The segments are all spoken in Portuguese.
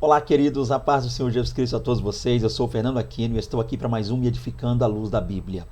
Olá, queridos, a paz do Senhor Jesus Cristo a todos vocês. Eu sou o Fernando Aquino e estou aqui para mais um Me Edificando à Luz da Bíblia.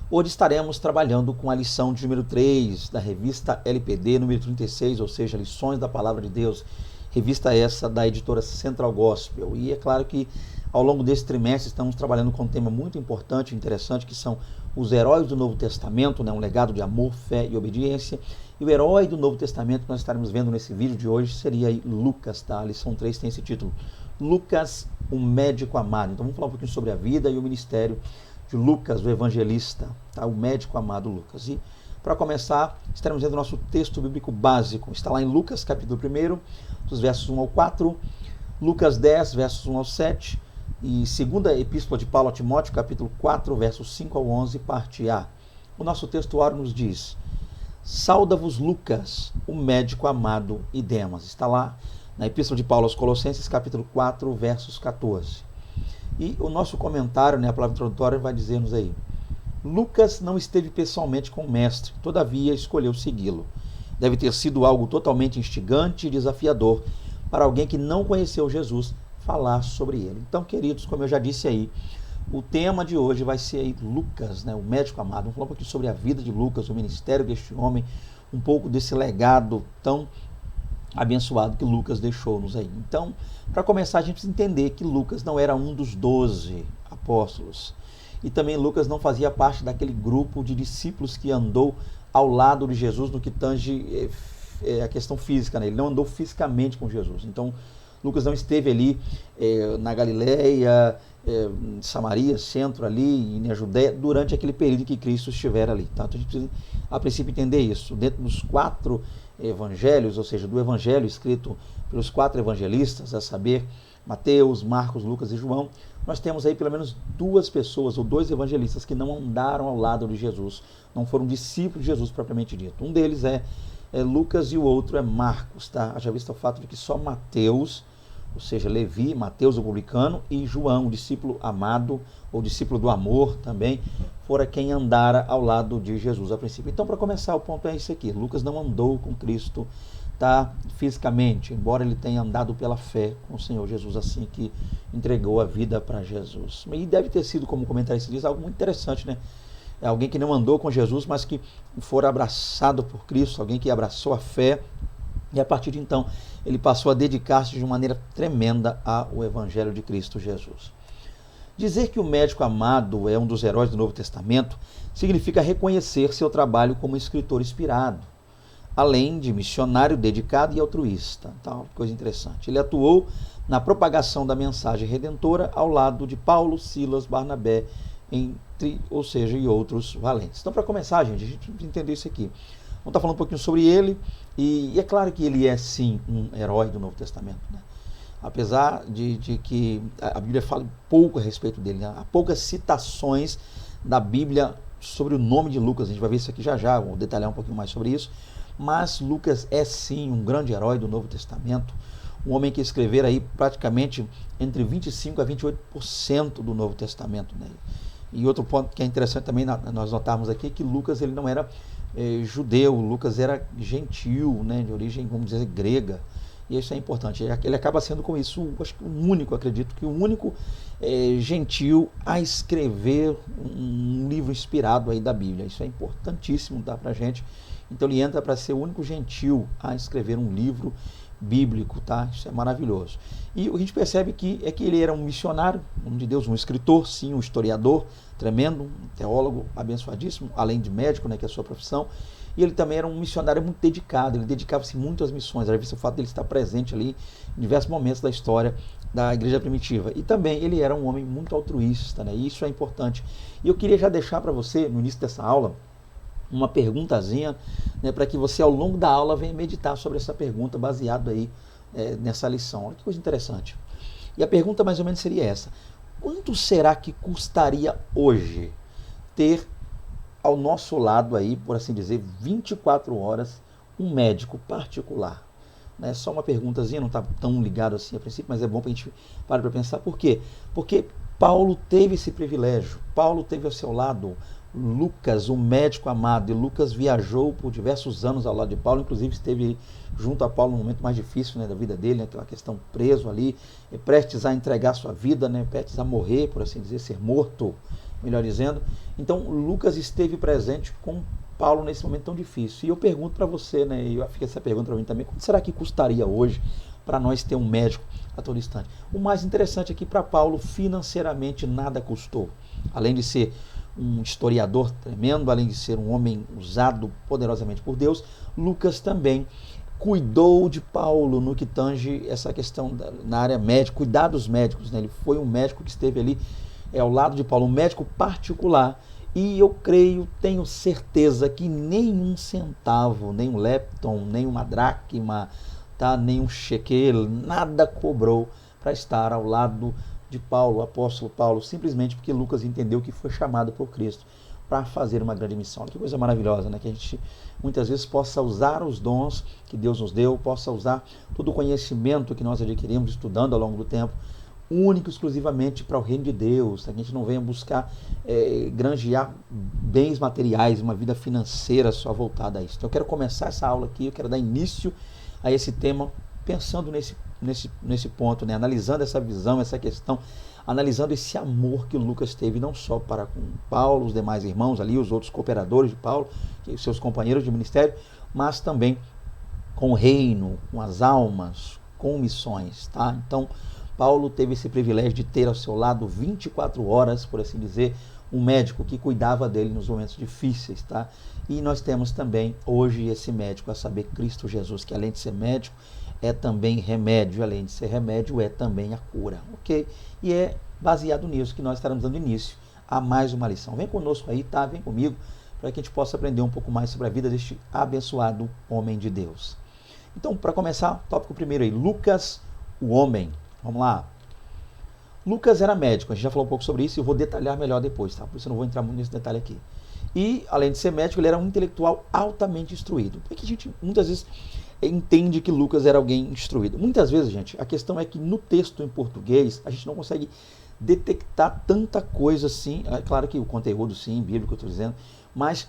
Hoje estaremos trabalhando com a lição de número 3 da revista LPD, número 36, ou seja, Lições da Palavra de Deus, revista essa da editora Central Gospel. E é claro que ao longo desse trimestre estamos trabalhando com um tema muito importante e interessante, que são os heróis do Novo Testamento, um legado de amor, fé e obediência. E o herói do Novo Testamento que nós estaremos vendo nesse vídeo de hoje seria Lucas, tá? A lição 3 tem esse título, Lucas, o médico amado. Então vamos falar um pouquinho sobre a vida e o ministério de Lucas, o evangelista, tá? O médico amado Lucas. E para começar, estaremos vendo o nosso texto bíblico básico. Está lá em Lucas, capítulo 1, dos versos 1 ao 4, Lucas 10, versos 1 ao 7, e segunda epístola de Paulo a Timóteo, capítulo 4, versos 5 ao 11, parte A. O nosso texto oro nos diz: Sauda-vos Lucas, o médico amado, e Demas. Está lá na epístola de Paulo aos Colossenses, capítulo 4, versos 14. E o nosso comentário, a palavra introdutória, vai dizer-nos aí: Lucas não esteve pessoalmente com o mestre, todavia escolheu segui-lo. Deve ter sido algo totalmente instigante e desafiador para alguém que não conheceu Jesus falar sobre ele. Então, queridos, como eu já disse aí, o tema de hoje vai ser aí Lucas, o médico amado. Vamos falar um pouquinho sobre a vida de Lucas, o ministério deste homem, um pouco desse legado tão abençoado que Lucas deixou-nos aí. Então, para começar, a gente precisa entender que Lucas não era um dos 12 apóstolos. E também Lucas não fazia parte daquele grupo de discípulos que andou ao lado de Jesus no que tange a questão física, Ele não andou fisicamente com Jesus. Então, Lucas não esteve ali na Galileia, Samaria, centro ali, e na Judéia, durante aquele período que Cristo estiver ali. Tá? Então a gente precisa, a princípio, entender isso. Dentro dos 4 evangelhos, ou seja, do evangelho escrito pelos 4 evangelistas, a saber, Mateus, Marcos, Lucas e João, nós temos aí pelo menos 2 pessoas, ou 2 evangelistas que não andaram ao lado de Jesus, não foram discípulos de Jesus propriamente dito. Um deles é Lucas e o outro é Marcos, tá? Haja visto o fato de que só Mateus, ou seja, Levi, Mateus o publicano, e João, o discípulo amado, ou discípulo do amor também, fora quem andara ao lado de Jesus a princípio. Então, para começar, o ponto é esse aqui: Lucas não andou com Cristo, tá, fisicamente, embora ele tenha andado pela fé com o Senhor Jesus, assim que entregou a vida para Jesus. E deve ter sido, como o comentarista diz, algo muito interessante, É alguém que não andou com Jesus, mas que for abraçado por Cristo, alguém que abraçou a fé, e a partir de então, ele passou a dedicar-se de uma maneira tremenda ao Evangelho de Cristo Jesus. Dizer que o médico amado é um dos heróis do Novo Testamento significa reconhecer seu trabalho como escritor inspirado, além de missionário dedicado e altruísta. Então, coisa interessante. Ele atuou na propagação da mensagem redentora ao lado de Paulo, Silas, Barnabé, e outros valentes. Então, para começar, gente, a gente precisa entender isso aqui. Vamos estar falando um pouquinho sobre ele, e é claro que ele é sim um herói do Novo Testamento, Apesar de que a Bíblia fala pouco a respeito dele, Há poucas citações da Bíblia sobre o nome de Lucas. A gente vai ver isso aqui já, vou detalhar um pouquinho mais sobre isso, mas Lucas é sim um grande herói do Novo Testamento, um homem que escreveu aí praticamente entre 25% a 28% do Novo Testamento, E outro ponto que é interessante também nós notarmos aqui é que Lucas ele não era judeu, Lucas era gentil, de origem, vamos dizer, grega, e isso é importante. Ele acaba sendo com isso, acho que acredito que o único gentil a escrever um livro inspirado aí da Bíblia. Isso é importantíssimo, dá pra gente. Então ele entra para ser o único gentil a escrever um livro bíblico, tá? Isso é maravilhoso. E o que a gente percebe que ele era um missionário, um de Deus, um escritor, sim, um historiador tremendo, um teólogo abençoadíssimo, além de médico, que é a sua profissão. E ele também era um missionário muito dedicado, ele dedicava-se muito às missões. Já visto o fato dele estar presente ali em diversos momentos da história da igreja primitiva. E também ele era um homem muito altruísta, E isso é importante. E eu queria já deixar para você, no início dessa aula, uma perguntazinha, para que você ao longo da aula venha meditar sobre essa pergunta, baseado aí nessa lição. Olha que coisa interessante. E a pergunta mais ou menos seria essa: quanto será que custaria hoje ter ao nosso lado aí, por assim dizer, 24 horas, um médico particular? Só uma perguntazinha, não está tão ligado assim a princípio, mas é bom para a gente parar para pensar. Por quê? Porque Paulo teve esse privilégio. Paulo teve ao seu lado Lucas, o médico amado. E Lucas viajou por diversos anos ao lado de Paulo, inclusive esteve junto a Paulo no momento mais difícil, né, da vida dele, aquela questão preso ali, prestes a entregar sua vida, né, prestes a morrer, por assim dizer, ser morto, melhor dizendo. Então Lucas esteve presente com Paulo nesse momento tão difícil. E eu pergunto para você, né, e fica essa pergunta para mim também, quanto será que custaria hoje para nós ter um médico a todo instante? O mais interessante é que para Paulo financeiramente nada custou, além de ser um historiador tremendo, além de ser um homem usado poderosamente por Deus. Lucas também cuidou de Paulo no que tange essa questão na área médica, cuidar dos médicos, né? Ele foi um médico que esteve ali ao lado de Paulo, um médico particular, e eu creio, tenho certeza que nenhum centavo, nem um lepton, nem uma dracma, tá? Nem um shekel, nada cobrou para estar ao lado de Paulo, o apóstolo Paulo, simplesmente porque Lucas entendeu que foi chamado por Cristo para fazer uma grande missão. Olha que coisa maravilhosa, né? Que a gente muitas vezes possa usar os dons que Deus nos deu, possa usar todo o conhecimento que nós adquirimos estudando ao longo do tempo, único e exclusivamente para o reino de Deus, que a gente não venha buscar granjear bens materiais, uma vida financeira só voltada a isso. Então eu quero começar essa aula aqui, eu quero dar início a esse tema pensando nesse ponto, né? Analisando essa visão, essa questão, analisando esse amor que o Lucas teve não só para com Paulo, os demais irmãos ali, os outros cooperadores de Paulo, seus companheiros de ministério, mas também com o reino, com as almas, com missões, tá? Então, Paulo teve esse privilégio de ter ao seu lado 24 horas, por assim dizer, um médico que cuidava dele nos momentos difíceis, tá? E nós temos também hoje esse médico, a saber, Cristo Jesus, que além de ser médico, é também remédio, além de ser remédio, é também a cura, ok? E é baseado nisso que nós estaremos dando início a mais uma lição. Vem conosco aí, tá? Vem comigo, para que a gente possa aprender um pouco mais sobre a vida deste abençoado homem de Deus. Então, para começar, tópico primeiro aí, Lucas, o homem. Vamos lá. Lucas era médico, a gente já falou um pouco sobre isso e eu vou detalhar melhor depois, tá? Por isso eu não vou entrar muito nesse detalhe aqui. E, além de ser médico, ele era um intelectual altamente instruído. Por que a gente, muitas vezes, entende que Lucas era alguém instruído? Muitas vezes, gente, a questão é que no texto em português, a gente não consegue detectar tanta coisa assim. É claro que o conteúdo, sim, bíblico, eu estou dizendo, mas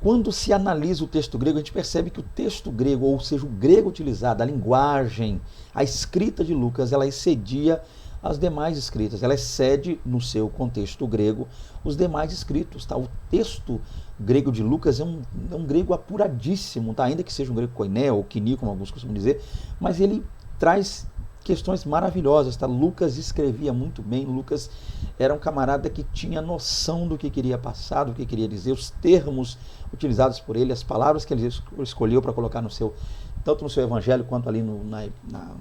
quando se analisa o texto grego, a gente percebe que o texto grego, ou seja, o grego utilizado, a linguagem, a escrita de Lucas, ela excedia as demais escritas, ela excede no seu contexto grego os demais escritos, tá? O texto grego de Lucas é um grego apuradíssimo, tá? Ainda que seja um grego koiné ou quini, como alguns costumam dizer, mas ele traz questões maravilhosas, tá? Lucas escrevia muito bem, Lucas era um camarada que tinha noção do que queria passar, do que queria dizer, os termos utilizados por ele, as palavras que ele escolheu para colocar no seu, tanto no seu evangelho quanto ali no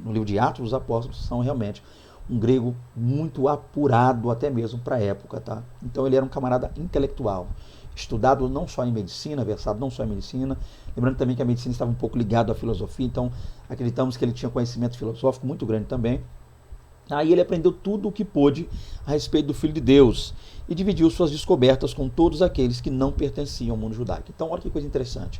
livro de Atos dos Apóstolos, são realmente um grego muito apurado até mesmo para a época, tá? Então ele era um camarada intelectual, estudado não só em medicina, versado não só em medicina, lembrando também que a medicina estava um pouco ligada à filosofia, então acreditamos que ele tinha conhecimento filosófico muito grande também. Aí ele aprendeu tudo o que pôde a respeito do Filho de Deus e dividiu suas descobertas com todos aqueles que não pertenciam ao mundo judaico. Então olha que coisa interessante.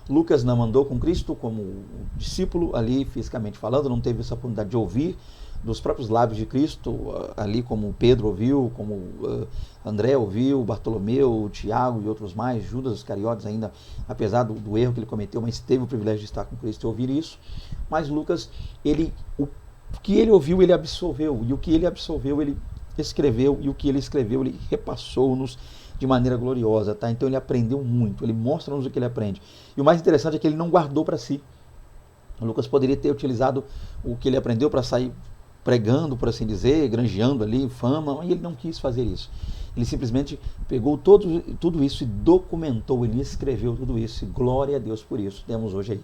Lucas não andou com Cristo como discípulo ali fisicamente falando, não teve essa oportunidade de ouvir dos próprios lábios de Cristo, ali como Pedro ouviu, como André ouviu, Bartolomeu, Tiago e outros mais, Judas Iscariotes ainda, apesar do erro que ele cometeu, mas teve o privilégio de estar com Cristo e ouvir isso. Mas Lucas, o que ele ouviu, ele absorveu, e o que ele absorveu, ele escreveu, e o que ele escreveu, ele repassou-nos de maneira gloriosa, tá? Então ele aprendeu muito, ele mostra-nos o que ele aprende. E o mais interessante é que ele não guardou para si. Lucas poderia ter utilizado o que ele aprendeu para sair pregando, por assim dizer, granjeando ali fama, e ele não quis fazer isso. Ele simplesmente pegou tudo isso e documentou, ele escreveu tudo isso, e glória a Deus por isso. Temos hoje aí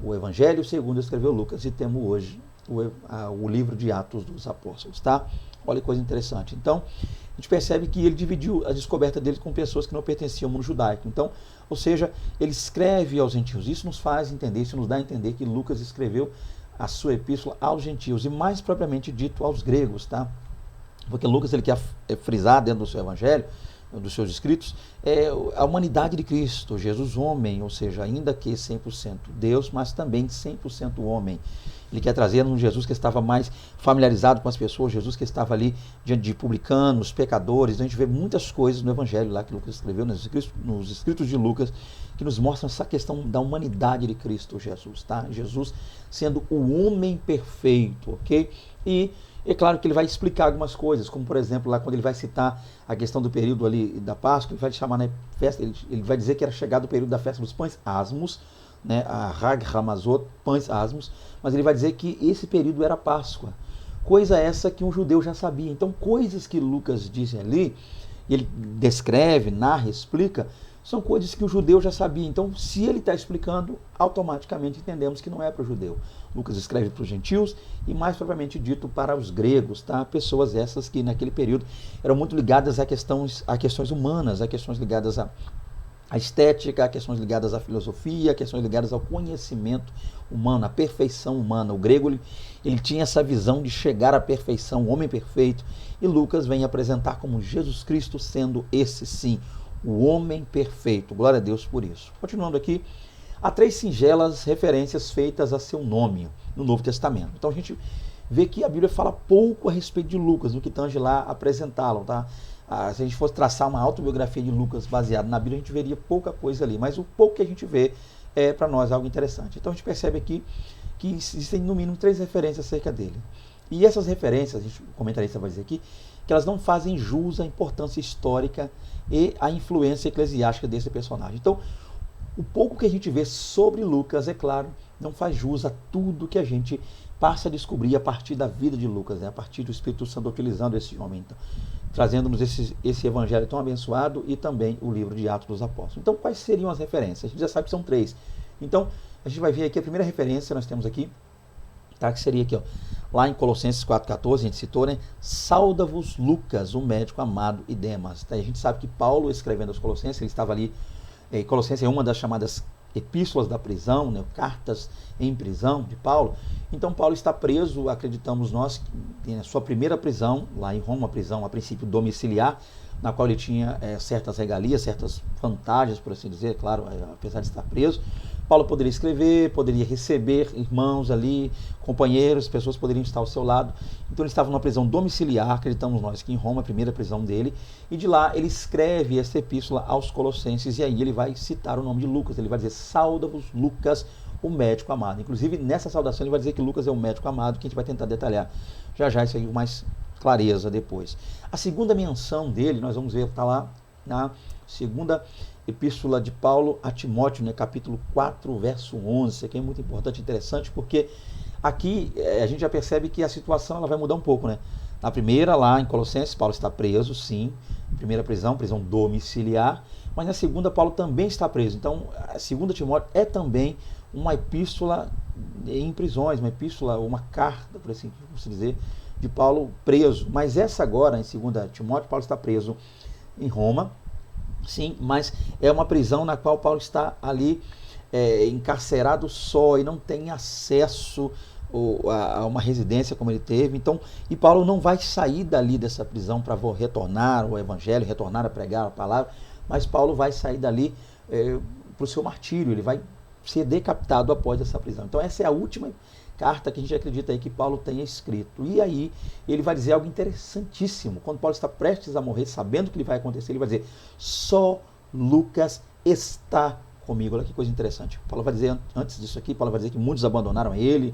o Evangelho segundo escreveu Lucas, e temos hoje o livro de Atos dos Apóstolos, tá? Olha que coisa interessante. Então, a gente percebe que ele dividiu a descoberta dele com pessoas que não pertenciam ao mundo judaico. Então, ou seja, ele escreve aos gentios. Isso nos faz entender, isso nos dá a entender que Lucas escreveu a sua epístola aos gentios, e mais propriamente dito aos gregos, tá? Porque Lucas ele quer frisar dentro do seu evangelho dos seus escritos, é a humanidade de Cristo, Jesus homem, ou seja, ainda que 100% Deus, mas também 100% homem. Ele quer trazer um Jesus que estava mais familiarizado com as pessoas, Jesus que estava ali diante de publicanos, pecadores. A gente vê muitas coisas no Evangelho lá que Lucas escreveu, nos escritos de Lucas, que nos mostram essa questão da humanidade de Cristo Jesus, tá? Jesus sendo o homem perfeito, ok? E é claro que ele vai explicar algumas coisas, como por exemplo, lá quando ele vai citar a questão do período ali da Páscoa, ele vai chamar, né, festa, ele vai dizer que era chegado o período da festa dos pães asmos, né, a Hag Hamazot, pães asmos, mas ele vai dizer que esse período era Páscoa. Coisa essa que um judeu já sabia. Então, coisas que Lucas diz ali, ele descreve, narra, explica, são coisas que o judeu já sabia. Então, se ele está explicando, automaticamente entendemos que não é para o judeu. Lucas escreve para os gentios e, mais propriamente dito, para os gregos, tá? Pessoas essas que, naquele período, eram muito ligadas a questões humanas, a questões ligadas à estética, a questões ligadas à filosofia, a questões ligadas ao conhecimento humano, à perfeição humana. O grego ele tinha essa visão de chegar à perfeição, o homem perfeito, e Lucas vem apresentar como Jesus Cristo sendo esse sim, o homem perfeito. Glória a Deus por isso. Continuando aqui, há 3 singelas referências feitas a seu nome no Novo Testamento. Então a gente vê que a Bíblia fala pouco a respeito de Lucas, no que tange lá apresentá-lo, tá? Se a gente fosse traçar uma autobiografia de Lucas baseada na Bíblia, a gente veria pouca coisa ali, mas o pouco que a gente vê é para nós algo interessante. Então a gente percebe aqui que existem no mínimo 3 referências acerca dele. E essas referências, o comentarista vai dizer aqui, que elas não fazem jus à importância histórica e à influência eclesiástica desse personagem. Então, o pouco que a gente vê sobre Lucas, é claro, não faz jus a tudo que a gente passa a descobrir a partir da vida de Lucas, né? A partir do Espírito Santo utilizando esse homem, então, trazendo-nos esse evangelho tão abençoado e também o livro de Atos dos Apóstolos. Então, quais seriam as referências? A gente já sabe que são 3. Então, a gente vai ver aqui a primeira referência, nós temos aqui, tá? Que seria aqui, ó, lá em Colossenses 4,14, a gente citou, né? Sauda-vos Lucas, o médico amado, e Demas. Tá? A gente sabe que Paulo, escrevendo aos Colossenses, ele estava ali, Colossenses é uma das chamadas epístolas da prisão, né? Cartas em prisão de Paulo. Então Paulo está preso, acreditamos nós, na sua primeira prisão, lá em Roma, prisão a princípio domiciliar, na qual ele tinha certas regalias, certas vantagens, por assim dizer, claro, apesar de estar preso. Paulo poderia escrever, poderia receber irmãos ali, companheiros, pessoas poderiam estar ao seu lado. Então ele estava numa prisão domiciliar, acreditamos nós que em Roma, a primeira prisão dele, e de lá ele escreve essa epístola aos Colossenses, e aí ele vai citar o nome de Lucas, ele vai dizer, sauda-vos Lucas, o médico amado. Inclusive nessa saudação ele vai dizer que Lucas é o médico amado, que a gente vai tentar detalhar já isso aí com mais clareza depois. A segunda menção dele, nós vamos ver, está lá na segunda epístola de Paulo a Timóteo, né, capítulo 4, verso 11. Isso aqui é muito importante e interessante, porque aqui a gente já percebe que a situação ela vai mudar um pouco, né? Na primeira, lá em Colossenses, Paulo está preso, sim, primeira prisão domiciliar, mas na segunda, Paulo também está preso. Então, a segunda Timóteo é também uma epístola em prisões, uma epístola, uma carta, por assim dizer, de Paulo preso. Mas essa agora, em 2 Timóteo, Paulo está preso em Roma, sim, mas é uma prisão na qual Paulo está ali encarcerado só e não tem acesso a uma residência como ele teve. Então, e Paulo não vai sair dali dessa prisão para retornar ao evangelho, retornar a pregar a palavra, mas Paulo vai sair dali para o seu martírio, ele vai ser decapitado após essa prisão. Então essa é a última carta que a gente acredita aí que Paulo tenha escrito. E aí ele vai dizer algo interessantíssimo. Quando Paulo está prestes a morrer, sabendo o que lhe vai acontecer, ele vai dizer, só Lucas está comigo. Olha que coisa interessante. Paulo vai dizer, antes disso aqui, Paulo vai dizer que muitos abandonaram ele,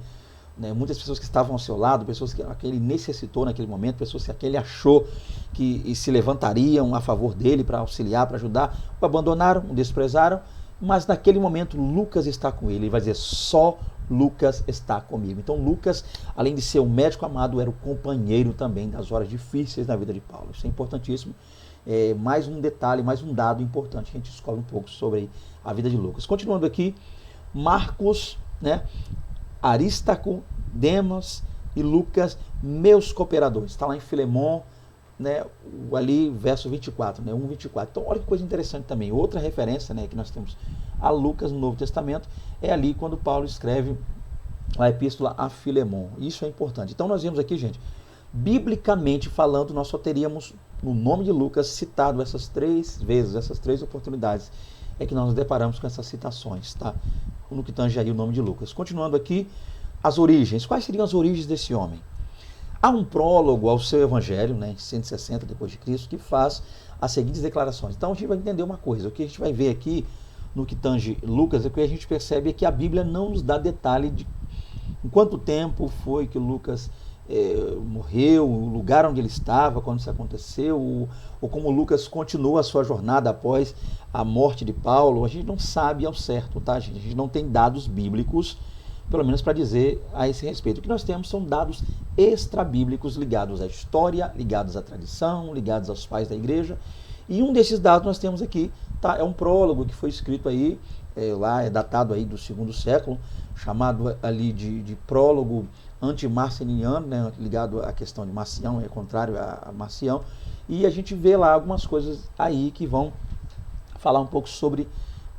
né, muitas pessoas que estavam ao seu lado, pessoas que ele necessitou naquele momento, pessoas que ele achou que se levantariam a favor dele para auxiliar, para ajudar, o abandonaram, o desprezaram, mas naquele momento Lucas está com ele. Ele vai dizer, só Lucas está comigo. Então Lucas, além de ser o médico amado, era o companheiro também das horas difíceis na vida de Paulo. Isso é importantíssimo. Mais um detalhe, mais um dado importante que a gente descobre um pouco sobre a vida de Lucas. Continuando aqui, Marcos, né, Aristarco, Demas e Lucas, meus cooperadores. Está lá em Filemon, né, ali verso 24, né, 1:24. Então olha que coisa interessante também. Outra referência, né, que nós temos a Lucas no Novo Testamento é ali quando Paulo escreve a epístola a Filemon. Isso é importante. Então nós vemos aqui, gente, Biblicamente falando, nós só teríamos no nome de Lucas citado essas 3 vezes, essas 3 oportunidades, é que nós nos deparamos com essas citações, tá? No que tange aí o nome de Lucas. Continuando aqui, as origens. Quais seriam as origens desse homem? Há um prólogo ao seu evangelho, né, 160 depois de Cristo, que faz as seguintes declarações. Então a gente vai entender uma coisa, o que a gente vai ver aqui no que tange Lucas, é que a gente percebe que a Bíblia não nos dá detalhe de em quanto tempo foi que Lucas morreu, o lugar onde ele estava, quando isso aconteceu, ou como Lucas continuou a sua jornada após a morte de Paulo. A gente não sabe ao certo, tá, gente? A gente não tem dados bíblicos, pelo menos para dizer a esse respeito. O que nós temos são dados extrabíblicos ligados à história, ligados à tradição, ligados aos pais da igreja. E um desses dados nós temos aqui, tá? É um prólogo que foi escrito aí, lá é datado aí do 2º século, chamado ali de prólogo anti-marcianiano, né? Ligado à questão de Marcião, é contrário a Marcião. E a gente vê lá algumas coisas aí que vão falar um pouco sobre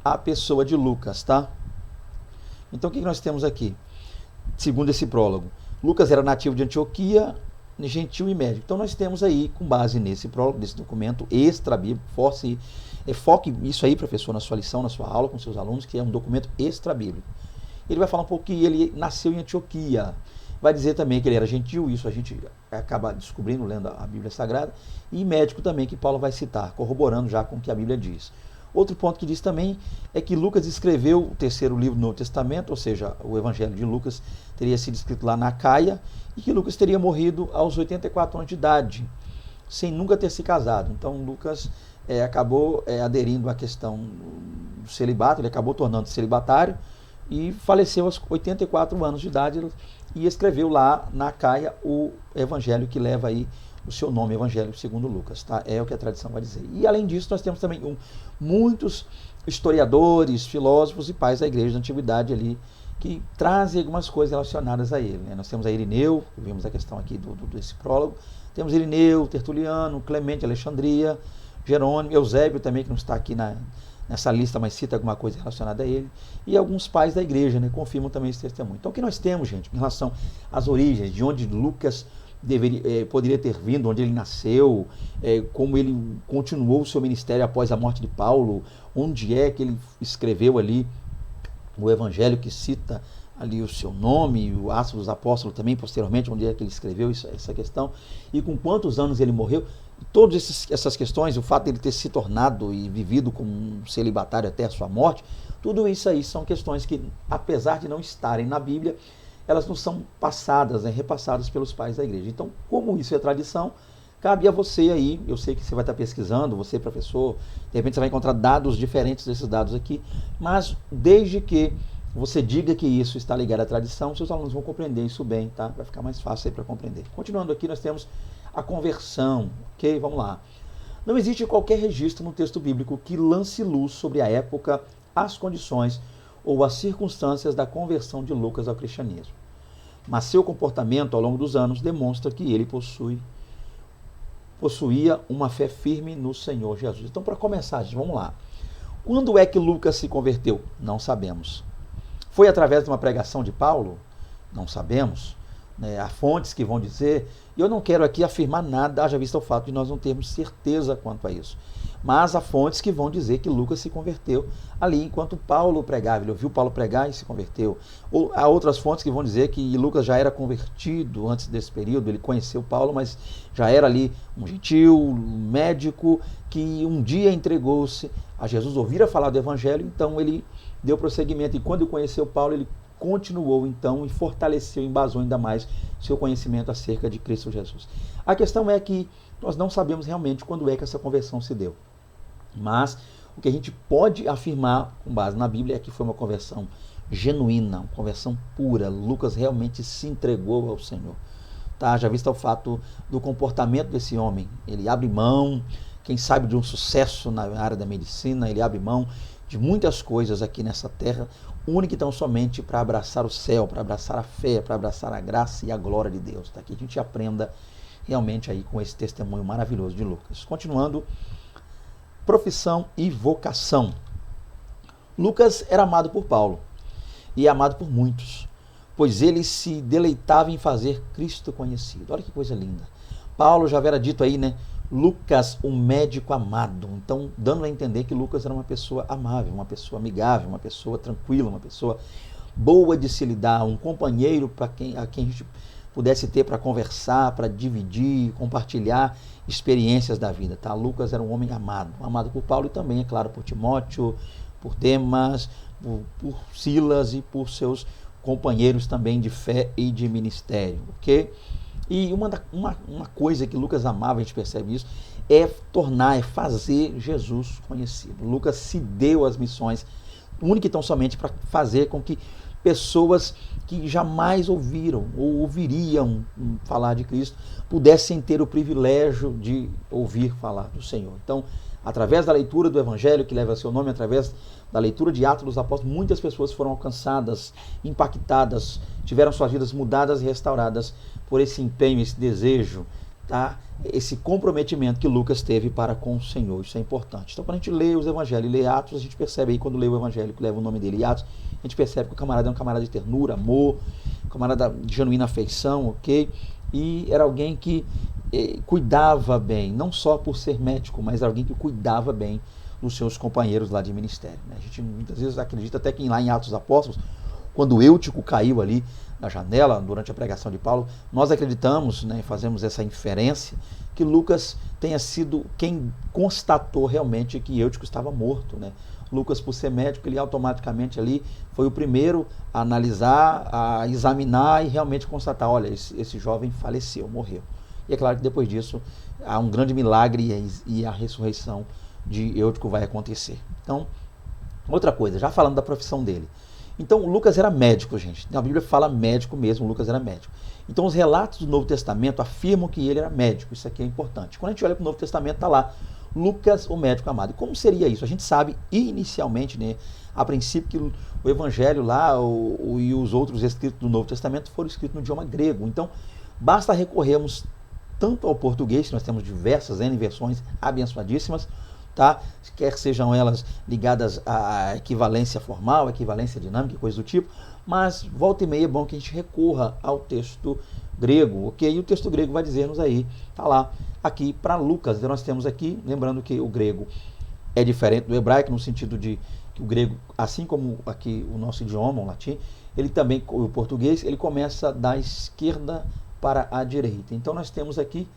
a pessoa de Lucas, tá? Então o que nós temos aqui? Segundo esse prólogo, Lucas era nativo de Antioquia, gentil e médico. Então nós temos aí, com base nesse prólogo, desse documento extra-bíblico, foque isso aí, professor, na sua lição, na sua aula com seus alunos, que é um documento extra-bíblico. Ele vai falar um pouco que ele nasceu em Antioquia, vai dizer também que ele era gentil, isso a gente acaba descobrindo lendo a Bíblia Sagrada, e médico também, que Paulo vai citar, corroborando já com o que a Bíblia diz. Outro ponto que diz também é que Lucas escreveu o 3º livro do Novo Testamento, ou seja, o Evangelho de Lucas teria sido escrito lá na Acaia, e que Lucas teria morrido aos 84 anos de idade, sem nunca ter se casado. Então Lucas acabou aderindo à questão do celibato, ele acabou tornando-se celibatário, e faleceu aos 84 anos de idade, e escreveu lá na Acaia o Evangelho que leva aí o seu nome, Evangelho segundo Lucas, tá? É o que a tradição vai dizer. E além disso, nós temos também muitos historiadores, filósofos e pais da igreja da antiguidade ali, que trazem algumas coisas relacionadas a ele, né? Nós temos a Irineu, vimos a questão aqui desse prólogo, temos Irineu, Tertuliano, Clemente de Alexandria, Jerônimo, Eusébio também, que não está aqui nessa lista, mas cita alguma coisa relacionada a ele, e alguns pais da igreja, né, confirmam também esse testemunho. Então o que nós temos, gente, em relação às origens, de onde Lucas poderia ter vindo, onde ele nasceu, como ele continuou o seu ministério após a morte de Paulo, onde é que ele escreveu ali o evangelho que cita ali o seu nome, o Atos dos Apóstolos também, posteriormente, onde é que ele escreveu essa questão, e com quantos anos ele morreu. Todas essas questões, o fato de ele ter se tornado e vivido como um celibatário até a sua morte, tudo isso aí são questões que, apesar de não estarem na Bíblia, elas não são passadas, né, repassadas pelos pais da igreja. Então, como isso é tradição, cabe a você aí, eu sei que você vai estar pesquisando, você professor, de repente você vai encontrar dados diferentes desses dados aqui, mas desde que você diga que isso está ligado à tradição, seus alunos vão compreender isso bem, tá? Vai ficar mais fácil aí para compreender. Continuando aqui, nós temos a conversão, ok? Vamos lá. Não existe qualquer registro no texto bíblico que lance luz sobre a época, as condições ou as circunstâncias da conversão de Lucas ao cristianismo. Mas seu comportamento ao longo dos anos demonstra que ele possuía uma fé firme no Senhor Jesus. Então, para começar, gente, vamos lá. Quando é que Lucas se converteu? Não sabemos. Foi através de uma pregação de Paulo? Não sabemos. Há fontes que vão dizer, e eu não quero aqui afirmar nada, haja vista o fato de nós não termos certeza quanto a isso. Mas há fontes que vão dizer que Lucas se converteu ali enquanto Paulo pregava. Ele ouviu Paulo pregar e se converteu. Ou há outras fontes que vão dizer que Lucas já era convertido antes desse período, ele conheceu Paulo, mas já era ali um gentil, um médico, que um dia entregou-se a Jesus, ouvira falar do Evangelho, então ele deu prosseguimento. E quando conheceu Paulo, ele continuou então e fortaleceu, embasou ainda mais seu conhecimento acerca de Cristo Jesus. A questão é que nós não sabemos realmente quando é que essa conversão se deu. Mas o que a gente pode afirmar, com base na Bíblia, é que foi uma conversão genuína, uma conversão pura. Lucas realmente se entregou ao Senhor. Tá? Já visto o fato do comportamento desse homem. Ele abre mão, quem sabe, de um sucesso na área da medicina, ele abre mão de muitas coisas aqui nessa terra, única e tão somente para abraçar o céu, para abraçar a fé, para abraçar a graça e a glória de Deus. Tá? Que a gente aprenda realmente aí com esse testemunho maravilhoso de Lucas. Continuando, profissão e vocação. Lucas era amado por Paulo e amado por muitos. pois ele se deleitava em fazer Cristo conhecido. Olha que coisa linda. Paulo já havia dito aí, né? Lucas, o médico amado. Então, dando a entender que Lucas era uma pessoa amável, uma pessoa amigável, uma pessoa tranquila, uma pessoa boa de se lidar, um companheiro a quem a gente pudesse ter para conversar, para dividir, compartilhar experiências da vida. Tá? Lucas era um homem amado, amado por Paulo e também, é claro, por Timóteo, por Demas, por Silas e por seus companheiros também de fé e de ministério, ok? E uma coisa que Lucas amava, a gente percebe isso, é fazer Jesus conhecido. Lucas se deu às missões, única e tão somente para fazer com que pessoas que jamais ouviram ou ouviriam falar de Cristo pudessem ter o privilégio de ouvir falar do Senhor. Então, através da leitura do Evangelho, que leva seu nome, através da leitura de Atos dos Apóstolos, muitas pessoas foram alcançadas, impactadas, tiveram suas vidas mudadas e restauradas por esse empenho, esse desejo, tá? Esse comprometimento que Lucas teve para com o Senhor. Isso é importante. Então, quando a gente lê os Evangelhos e lê Atos, a gente percebe aí, quando lê o Evangelho que leva o nome dele, Atos, a gente percebe que o camarada é um camarada de ternura, amor, um camarada de genuína afeição, ok? E era alguém que cuidava bem, não só por ser médico, mas era alguém que cuidava bem dos seus companheiros lá de ministério. Né? A gente muitas vezes acredita até que lá em Atos dos Apóstolos, quando Eutico caiu ali na janela durante a pregação de Paulo, nós acreditamos, né, fazemos essa inferência, que Lucas tenha sido quem constatou realmente que Eutico estava morto. Né? Lucas, por ser médico, ele automaticamente ali foi o primeiro a analisar, a examinar e realmente constatar, olha, esse jovem faleceu, morreu. E é claro que depois disso há um grande milagre e a ressurreição de Eutico vai acontecer. Então, outra coisa, já falando da profissão dele. Então, Lucas era médico, gente. A Bíblia fala médico mesmo, Lucas era médico. Então, os relatos do Novo Testamento afirmam que ele era médico. Isso aqui é importante. Quando a gente olha para o Novo Testamento, está lá, Lucas, o médico amado. E como seria isso? A gente sabe, inicialmente, né, a princípio, que o Evangelho lá e os outros escritos do Novo Testamento foram escritos no idioma grego. Então, basta recorrermos tanto ao português, que nós temos diversas versões abençoadíssimas, tá? Quer sejam elas ligadas à equivalência formal, equivalência dinâmica, coisa do tipo, mas volta e meia é bom que a gente recorra ao texto grego, ok? E o texto grego vai dizer-nos aí, tá lá, aqui para Lucas. Então nós temos aqui, lembrando que o grego é diferente do hebraico, no sentido de que o grego, assim como aqui o nosso idioma, o latim, ele também, o português, ele começa da esquerda para a direita. Então nós temos aqui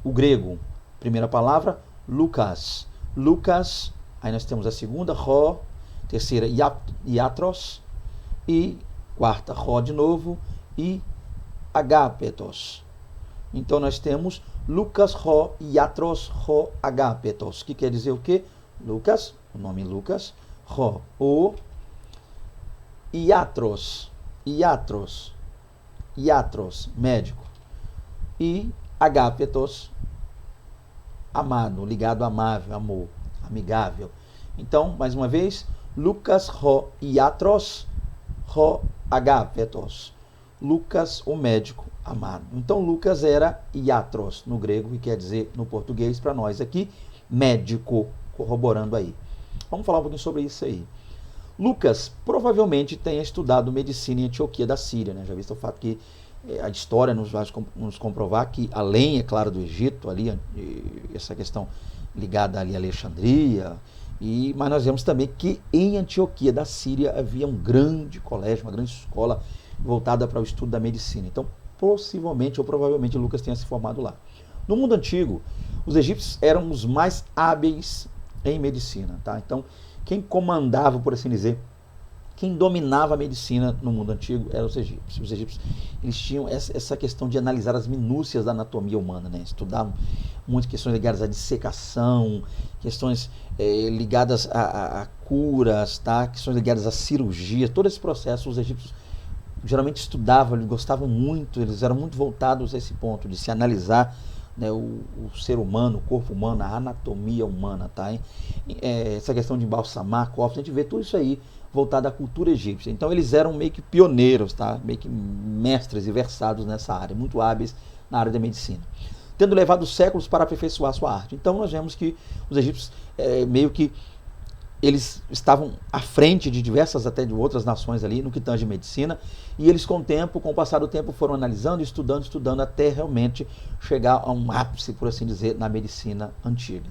o grego, primeira palavra, Lucas. Lucas, aí nós temos a segunda, Ró, terceira, Iatros, e quarta, Ró de novo, e Agapetos. Então nós temos Lucas, Ró, Iatros, Ró, Agapetos, que quer dizer o quê? Lucas, o nome Lucas, Ró, o Iatros, médico, e Agapetos, amado, ligado, amável, amor, amigável. Então, mais uma vez, Lucas, Ró, Iatros, Ró, Agapetos. Lucas, o médico amado. Então, Lucas era Iatros no grego, que quer dizer no português para nós aqui, médico, corroborando aí. Vamos falar um pouquinho sobre isso aí. Lucas provavelmente tenha estudado medicina em Antioquia da Síria, né? Já visto o fato que a história nos vai nos comprovar que, além, é claro, do Egito, ali, essa questão ligada ali a Alexandria, mas nós vemos também que em Antioquia da Síria havia um grande colégio, uma grande escola voltada para o estudo da medicina. Então, possivelmente ou provavelmente Lucas tenha se formado lá. No mundo antigo, os egípcios eram os mais hábeis em medicina, tá? Então, quem comandava, por assim dizer, quem dominava a medicina no mundo antigo eram os egípcios. Os egípcios, eles tinham essa questão de analisar as minúcias da anatomia humana, né? Estudavam muitas questões ligadas à dissecação, questões ligadas a curas, tá? Questões ligadas à cirurgia. Todo esse processo os egípcios geralmente estudavam, eles gostavam muito, eles eram muito voltados a esse ponto de se analisar, né, o ser humano, o corpo humano, a anatomia humana, tá? Essa questão de embalsamar corpos, a gente vê tudo isso aí voltado à cultura egípcia. Então eles eram meio que pioneiros, tá? Meio que mestres e versados nessa área, muito hábeis na área da medicina, tendo levado séculos para aperfeiçoar sua arte. Então nós vemos que os egípcios meio que eles estavam à frente de diversas, até de outras nações ali, no que tange medicina, e eles com o passar do tempo, foram analisando, estudando, até realmente chegar a um ápice, por assim dizer, na medicina antiga.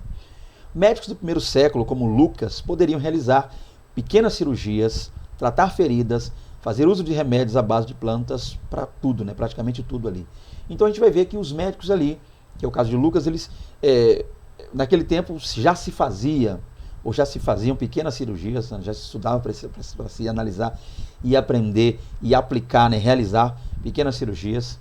Médicos do primeiro século, como Lucas, poderiam realizar pequenas cirurgias, tratar feridas, fazer uso de remédios à base de plantas, para tudo, né? Praticamente tudo ali. Então a gente vai ver que os médicos ali, que é o caso de Lucas, eles, naquele tempo já se faziam pequenas cirurgias, já se estudava para se analisar e aprender e aplicar, né, realizar pequenas cirurgias,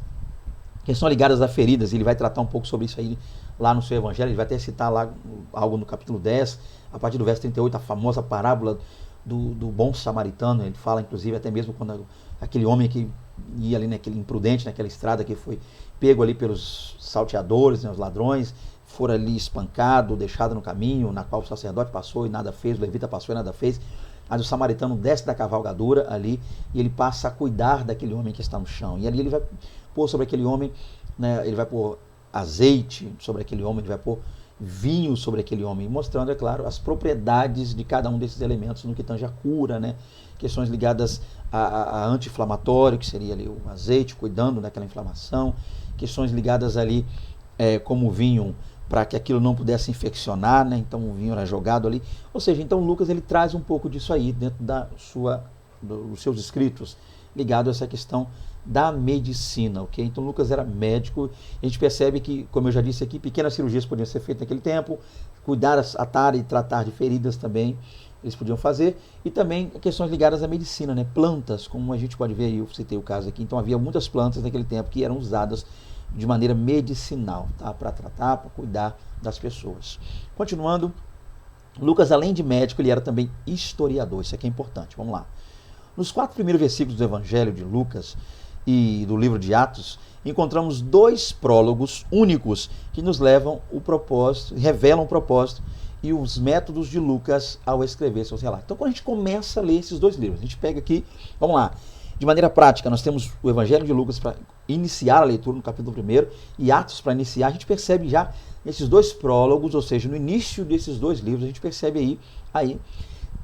que são ligadas a feridas. Ele vai tratar um pouco sobre isso aí lá no seu evangelho, ele vai até citar lá algo no capítulo 10, a partir do verso 38, a famosa parábola do bom samaritano. Ele fala, inclusive, até mesmo quando aquele homem que ia ali naquele imprudente, naquela estrada, que foi pego ali pelos salteadores, né, os ladrões, for ali espancado, deixado no caminho, na qual o sacerdote passou e nada fez, o levita passou e nada fez. Mas o samaritano desce da cavalgadura ali e ele passa a cuidar daquele homem que está no chão. E ali ele vai pôr sobre aquele homem, né, ele vai pôr azeite sobre aquele homem, ele vai pôr vinho sobre aquele homem, mostrando, é claro, as propriedades de cada um desses elementos no que tange a cura, né? Questões ligadas a anti-inflamatório, que seria ali o azeite, cuidando daquela inflamação, questões ligadas ali como o vinho, para que aquilo não pudesse infeccionar, né? Então o vinho era jogado ali. Ou seja, então Lucas ele traz um pouco disso aí dentro dos seus escritos, ligado a essa questão da medicina, ok? Então Lucas era médico. A gente percebe que, como eu já disse aqui, pequenas cirurgias podiam ser feitas naquele tempo, cuidar, atar e tratar de feridas também eles podiam fazer, e também questões ligadas à medicina, né? Plantas, como a gente pode ver aí, eu citei o caso aqui, então havia muitas plantas naquele tempo que eram usadas de maneira medicinal, tá? Para tratar, para cuidar das pessoas. Continuando, Lucas, além de médico, ele era também historiador. Isso aqui é importante, vamos lá. Nos 4 primeiros versículos do Evangelho de Lucas e do livro de Atos, encontramos 2 prólogos únicos que nos levam o propósito, revelam o propósito e os métodos de Lucas ao escrever seus relatos. Então, quando a gente começa a ler esses 2 livros, a gente pega aqui, vamos lá, de maneira prática, nós temos o Evangelho de Lucas para iniciar a leitura no capítulo 1 e Atos para iniciar. A gente percebe já nesses 2 prólogos, ou seja, no início desses 2 livros, a gente percebe aí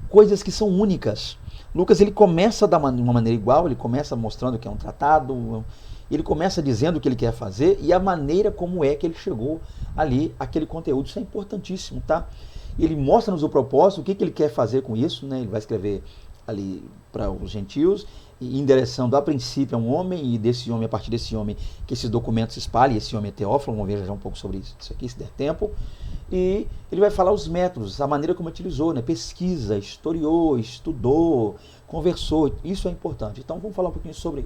coisas que são únicas. Lucas ele começa de uma maneira igual, ele começa mostrando que é um tratado, ele começa dizendo o que ele quer fazer e a maneira como é que ele chegou ali, aquele conteúdo. Isso é importantíssimo, tá? Ele mostra-nos o propósito, o que ele quer fazer com isso, né? Ele vai escrever ali para os gentios, endereçando a princípio a um homem, e desse homem, a partir desse homem, que esses documentos se espalhem. Esse homem é Teófilo, vamos ver já um pouco sobre isso aqui, se der tempo. E ele vai falar os métodos, a maneira como utilizou, né? Pesquisa, historiou, estudou, conversou, isso é importante. Então vamos falar um pouquinho sobre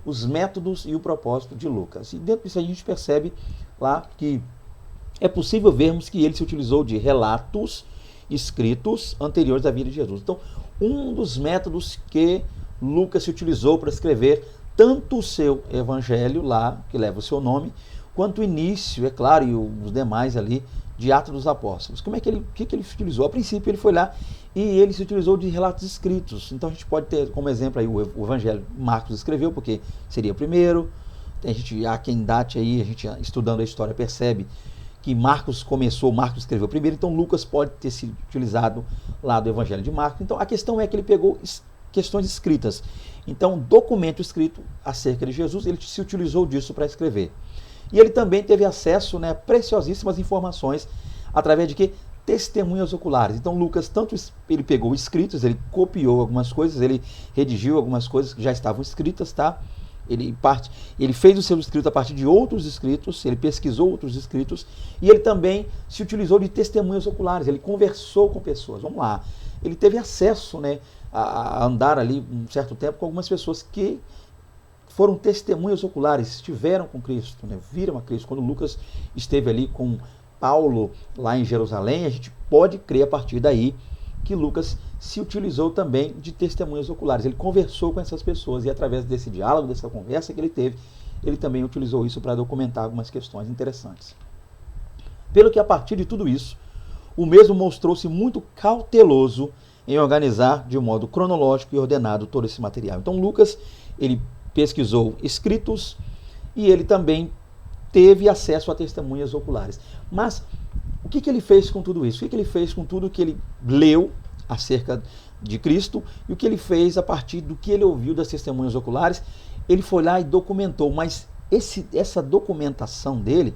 os métodos e o propósito de Lucas. E dentro disso a gente percebe lá que é possível vermos que ele se utilizou de relatos escritos anteriores à vida de Jesus. Então, um dos métodos que Lucas se utilizou para escrever tanto o seu evangelho lá, que leva o seu nome, quanto o início, é claro, e os demais ali, de Atos dos Apóstolos. Como é que que ele utilizou? A princípio ele foi lá e ele se utilizou de relatos escritos. Então a gente pode ter como exemplo aí o evangelho Marcos escreveu, porque seria o primeiro. Há quem date aí, a gente estudando a história percebe que Marcos escreveu primeiro, então Lucas pode ter sido utilizado lá do evangelho de Marcos. Então a questão é que ele pegou questões escritas. Então, documento escrito acerca de Jesus, ele se utilizou disso para escrever. E ele também teve acesso, né, a preciosíssimas informações, através de que? Testemunhas oculares. Então, Lucas, tanto ele pegou escritos, ele copiou algumas coisas, ele redigiu algumas coisas que já estavam escritas, tá? Ele fez o seu escrito a partir de outros escritos, ele pesquisou outros escritos, e ele também se utilizou de testemunhas oculares, ele conversou com pessoas. Vamos lá, ele teve acesso, né, a andar ali um certo tempo com algumas pessoas que foram testemunhas oculares, estiveram com Cristo, né, viram a Cristo. Quando Lucas esteve ali com Paulo lá em Jerusalém, a gente pode crer a partir daí que Lucas se utilizou também de testemunhas oculares. Ele conversou com essas pessoas e através desse diálogo, dessa conversa que ele teve, ele também utilizou isso para documentar algumas questões interessantes. Pelo que a partir de tudo isso, o mesmo mostrou-se muito cauteloso em organizar de um modo cronológico e ordenado todo esse material. Então Lucas, ele pesquisou escritos e ele também teve acesso a testemunhas oculares. Mas o que ele fez com tudo isso? O que ele fez com tudo que ele leu, acerca de Cristo, e o que ele fez a partir do que ele ouviu das testemunhas oculares, ele foi lá e documentou, mas essa documentação dele,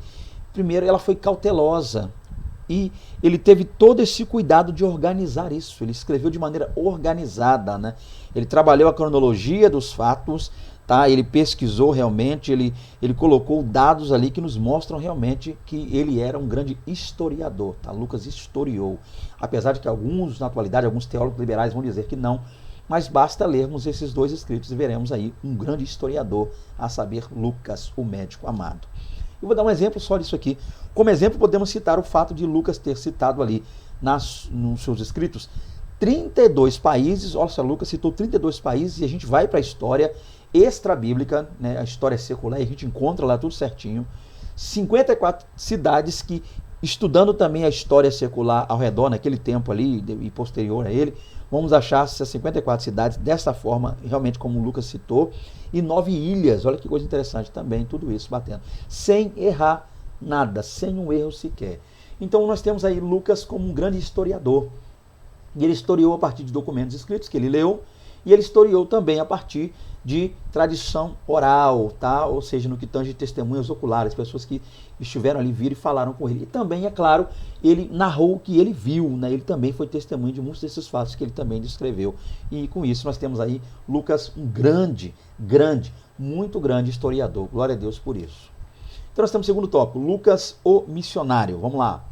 primeiro, ela foi cautelosa, e ele teve todo esse cuidado de organizar isso. Ele escreveu de maneira organizada, né? Ele trabalhou a cronologia dos fatos, tá? Ele pesquisou realmente, ele colocou dados ali que nos mostram realmente que ele era um grande historiador, tá? Lucas historiou. Apesar de que alguns, na atualidade, alguns teólogos liberais vão dizer que não, mas basta lermos esses dois escritos e veremos aí um grande historiador, a saber, Lucas, o médico amado. Eu vou dar um exemplo só disso aqui. Como exemplo, podemos citar o fato de Lucas ter citado ali nos seus escritos 32 países. Olha só, Lucas citou 32 países e a gente vai para a história extra-bíblica, né, a história secular, e a gente encontra lá tudo certinho. 54 cidades que, estudando também a história secular ao redor, naquele tempo ali e posterior a ele, vamos achar essas 54 cidades dessa forma, realmente como o Lucas citou, e 9 ilhas, olha que coisa interessante também, tudo isso batendo, sem errar nada, sem um erro sequer. Então nós temos aí Lucas como um grande historiador, e ele historiou a partir de documentos escritos que ele leu, e ele historiou também a partir de tradição oral, tá? Ou seja, no que tange testemunhas oculares, pessoas que estiveram ali, viram e falaram com ele. E também, é claro, ele narrou o que ele viu, né? Ele também foi testemunho de muitos desses fatos que ele também descreveu. E com isso nós temos aí Lucas, um muito grande historiador. Glória a Deus por isso. Então nós temos o segundo tópico, Lucas, o missionário. Vamos lá.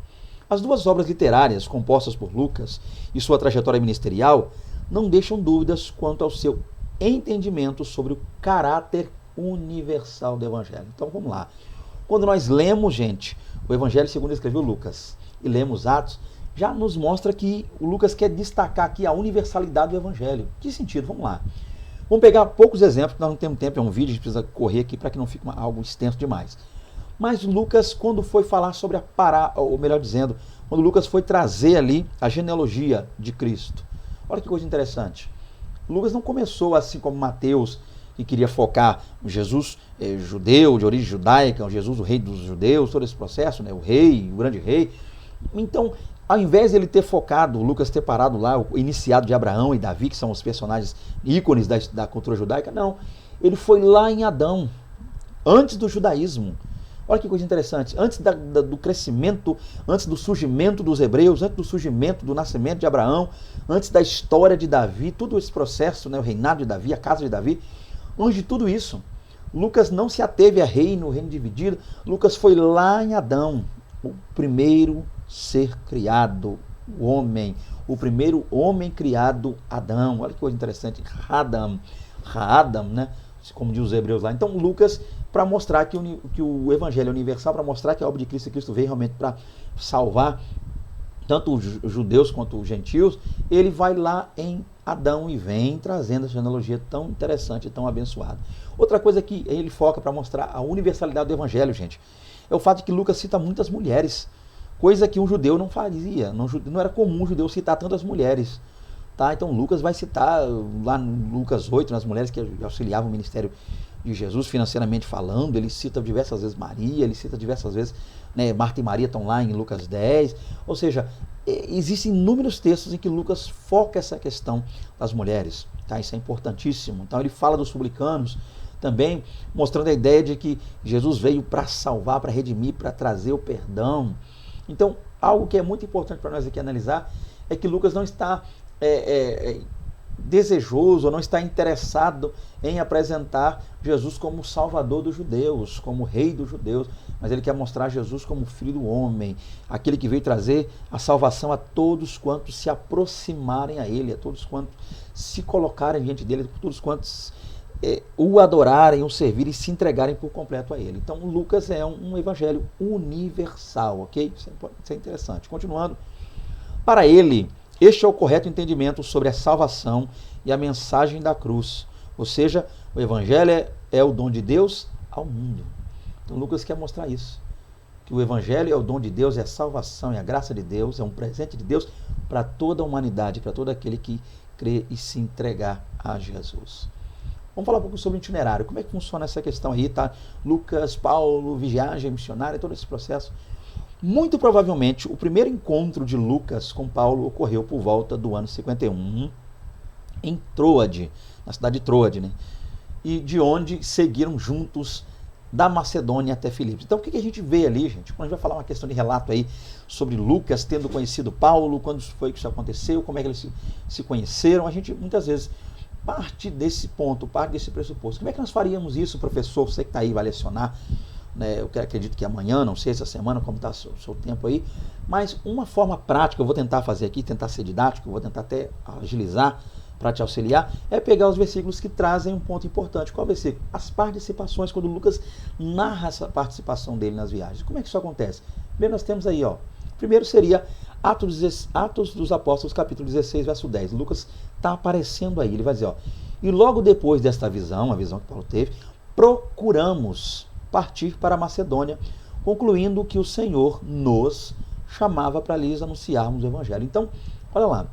As duas obras literárias compostas por Lucas e sua trajetória ministerial não deixam dúvidas quanto ao seu entendimento sobre o caráter universal do Evangelho. Então vamos lá. Quando nós lemos, gente, o Evangelho segundo escreveu Lucas e lemos Atos, já nos mostra que o Lucas quer destacar aqui a universalidade do Evangelho. Que sentido? Vamos lá. Vamos pegar poucos exemplos, porque nós não temos tempo, é um vídeo, a gente precisa correr aqui para que não fique algo extenso demais. Mas Lucas, quando foi falar sobre ou melhor dizendo, quando Lucas foi trazer ali a genealogia de Cristo, olha que coisa interessante. Lucas não começou assim como Mateus, que queria focar o Jesus judeu, de origem judaica, o Jesus, o rei dos judeus, todo esse processo, né? O rei, o grande rei. Então, ao invés de ele ter focado, Lucas ter parado lá, o iniciado de Abraão e Davi, que são os personagens ícones da cultura judaica, não. Ele foi lá em Adão, antes do judaísmo. Olha que coisa interessante, antes do crescimento, antes do surgimento dos hebreus, antes do surgimento do nascimento de Abraão, antes da história de Davi, todo esse processo, né, o reinado de Davi, a casa de Davi, antes de tudo isso, Lucas não se ateve a reino dividido, Lucas foi lá em Adão, o primeiro ser criado, o homem, o primeiro homem criado, Adão. Olha que coisa interessante, Adam, né? Como diz os hebreus lá. Então Lucas, para mostrar que o Evangelho é universal, para mostrar que a obra de Cristo veio realmente para salvar tanto os judeus quanto os gentios, ele vai lá em Adão e vem trazendo essa genealogia tão interessante, tão abençoada. Outra coisa que ele foca para mostrar a universalidade do Evangelho, gente, é o fato de que Lucas cita muitas mulheres, coisa que um judeu não fazia, não era comum um judeu citar tantas mulheres. Tá? Então Lucas vai citar lá no Lucas 8, nas mulheres que auxiliavam o ministério de Jesus financeiramente falando, ele cita diversas vezes Maria, ele cita diversas vezes, né, Marta e Maria estão lá em Lucas 10, ou seja, existem inúmeros textos em que Lucas foca essa questão das mulheres, tá? Isso é importantíssimo. Então ele fala dos publicanos também, mostrando a ideia de que Jesus veio para salvar, para redimir, para trazer o perdão. Então algo que é muito importante para nós aqui analisar é que Lucas não está desejoso, ou não está interessado em apresentar Jesus como Salvador dos judeus, como Rei dos judeus, mas ele quer mostrar Jesus como Filho do homem, aquele que veio trazer a salvação a todos quantos se aproximarem a ele, a todos quantos se colocarem diante dele, a todos quantos o adorarem, o servirem e se entregarem por completo a ele. Então Lucas é um evangelho universal, ok? Isso é interessante. Continuando, para ele, este é o correto entendimento sobre a salvação e a mensagem da cruz. Ou seja, o Evangelho é o dom de Deus ao mundo. Então Lucas quer mostrar isso. Que o Evangelho é o dom de Deus, é a salvação, é a graça de Deus, é um presente de Deus para toda a humanidade, para todo aquele que crê e se entregar a Jesus. Vamos falar um pouco sobre o itinerário. Como é que funciona essa questão aí, tá? Lucas, Paulo, viagem missionária, todo esse processo. Muito provavelmente, o primeiro encontro de Lucas com Paulo ocorreu por volta do ano 51, em Troade, na cidade de Troade, né? E de onde seguiram juntos da Macedônia até Filipos. Então, o que a gente vê ali, gente? Quando a gente vai falar uma questão de relato aí sobre Lucas tendo conhecido Paulo, quando foi que isso aconteceu, como é que eles se conheceram, a gente muitas vezes parte desse ponto, parte desse pressuposto. Como é que nós faríamos isso, professor? Você que está aí, vai lecionar, né? Eu acredito que amanhã, não sei, essa semana, como está o seu tempo aí, mas uma forma prática, eu vou tentar fazer aqui, tentar ser didático, eu vou tentar até agilizar para te auxiliar, é pegar os versículos que trazem um ponto importante. Qual versículo? As participações, quando Lucas narra essa participação dele nas viagens. Como é que isso acontece? Bem, nós temos aí, ó, primeiro seria Atos dos Apóstolos, capítulo 16, verso 10. Lucas está aparecendo aí, ele vai dizer, ó, e logo depois desta visão, a visão que Paulo teve, procuramos partir para a Macedônia, concluindo que o Senhor nos chamava para lhes anunciarmos o Evangelho. Então, olha lá,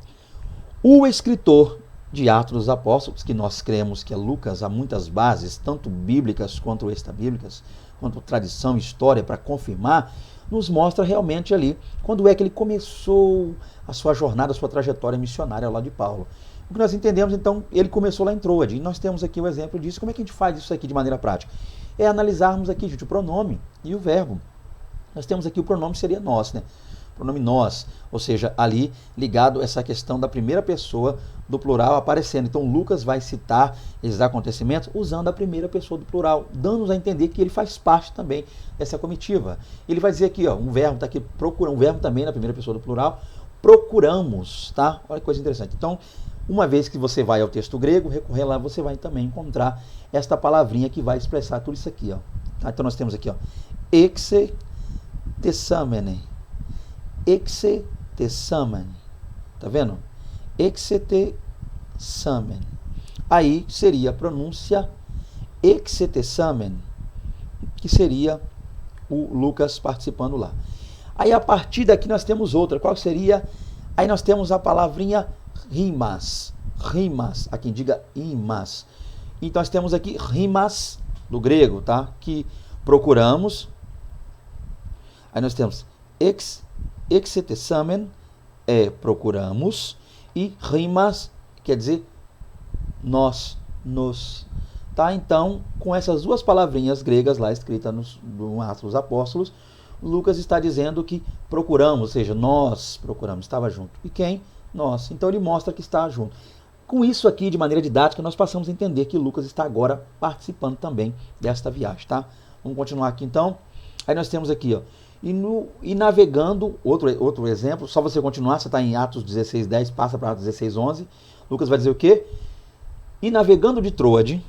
o escritor de Atos dos Apóstolos, que nós cremos que é Lucas, há muitas bases, tanto bíblicas quanto extrabíblicas, quanto tradição e história para confirmar, nos mostra realmente ali quando é que ele começou a sua jornada, a sua trajetória missionária lá de Paulo. O que nós entendemos, então, ele começou lá em Troade, e nós temos aqui o exemplo disso. Como é que a gente faz isso aqui de maneira prática? É analisarmos aqui, gente, o pronome e o verbo. Nós temos aqui o pronome, seria nós, né? Pronome nós, ou seja, ali ligado a essa questão da primeira pessoa do plural aparecendo. Então, Lucas vai citar esses acontecimentos usando a primeira pessoa do plural, dando-nos a entender que ele faz parte também dessa comitiva. Ele vai dizer aqui, ó, um verbo está aqui, procura, um verbo também na primeira pessoa do plural, procuramos, tá? Olha que coisa interessante. Então, uma vez que você vai ao texto grego, recorrer lá, você vai também encontrar esta palavrinha que vai expressar tudo isso aqui, ó. Tá? Então, nós temos aqui, ó, exetessamene. Exetessamen, tá vendo? Exetessamen. Aí seria a pronúncia exetessamen, que seria o Lucas participando lá. Aí a partir daqui nós temos outra, qual seria? Aí nós temos a palavrinha rimas, rimas, há quem diga imas. Então nós temos aqui rimas do grego, tá? Que procuramos. Aí nós temos exetessamen, procuramos, e rimas quer dizer nós, nos. Tá? Então, com essas duas palavrinhas gregas lá escritas no Atos dos Apóstolos, Lucas está dizendo que procuramos, ou seja, nós procuramos, estava junto. E quem? Nós. Então ele mostra que está junto. Com isso aqui, de maneira didática, nós passamos a entender que Lucas está agora participando também desta viagem, tá? Vamos continuar aqui então. Aí nós temos aqui, ó, e navegando, outro exemplo, só você continuar, você está em Atos 16:10, passa para Atos 16:11, Lucas vai dizer o quê? E navegando de Troade,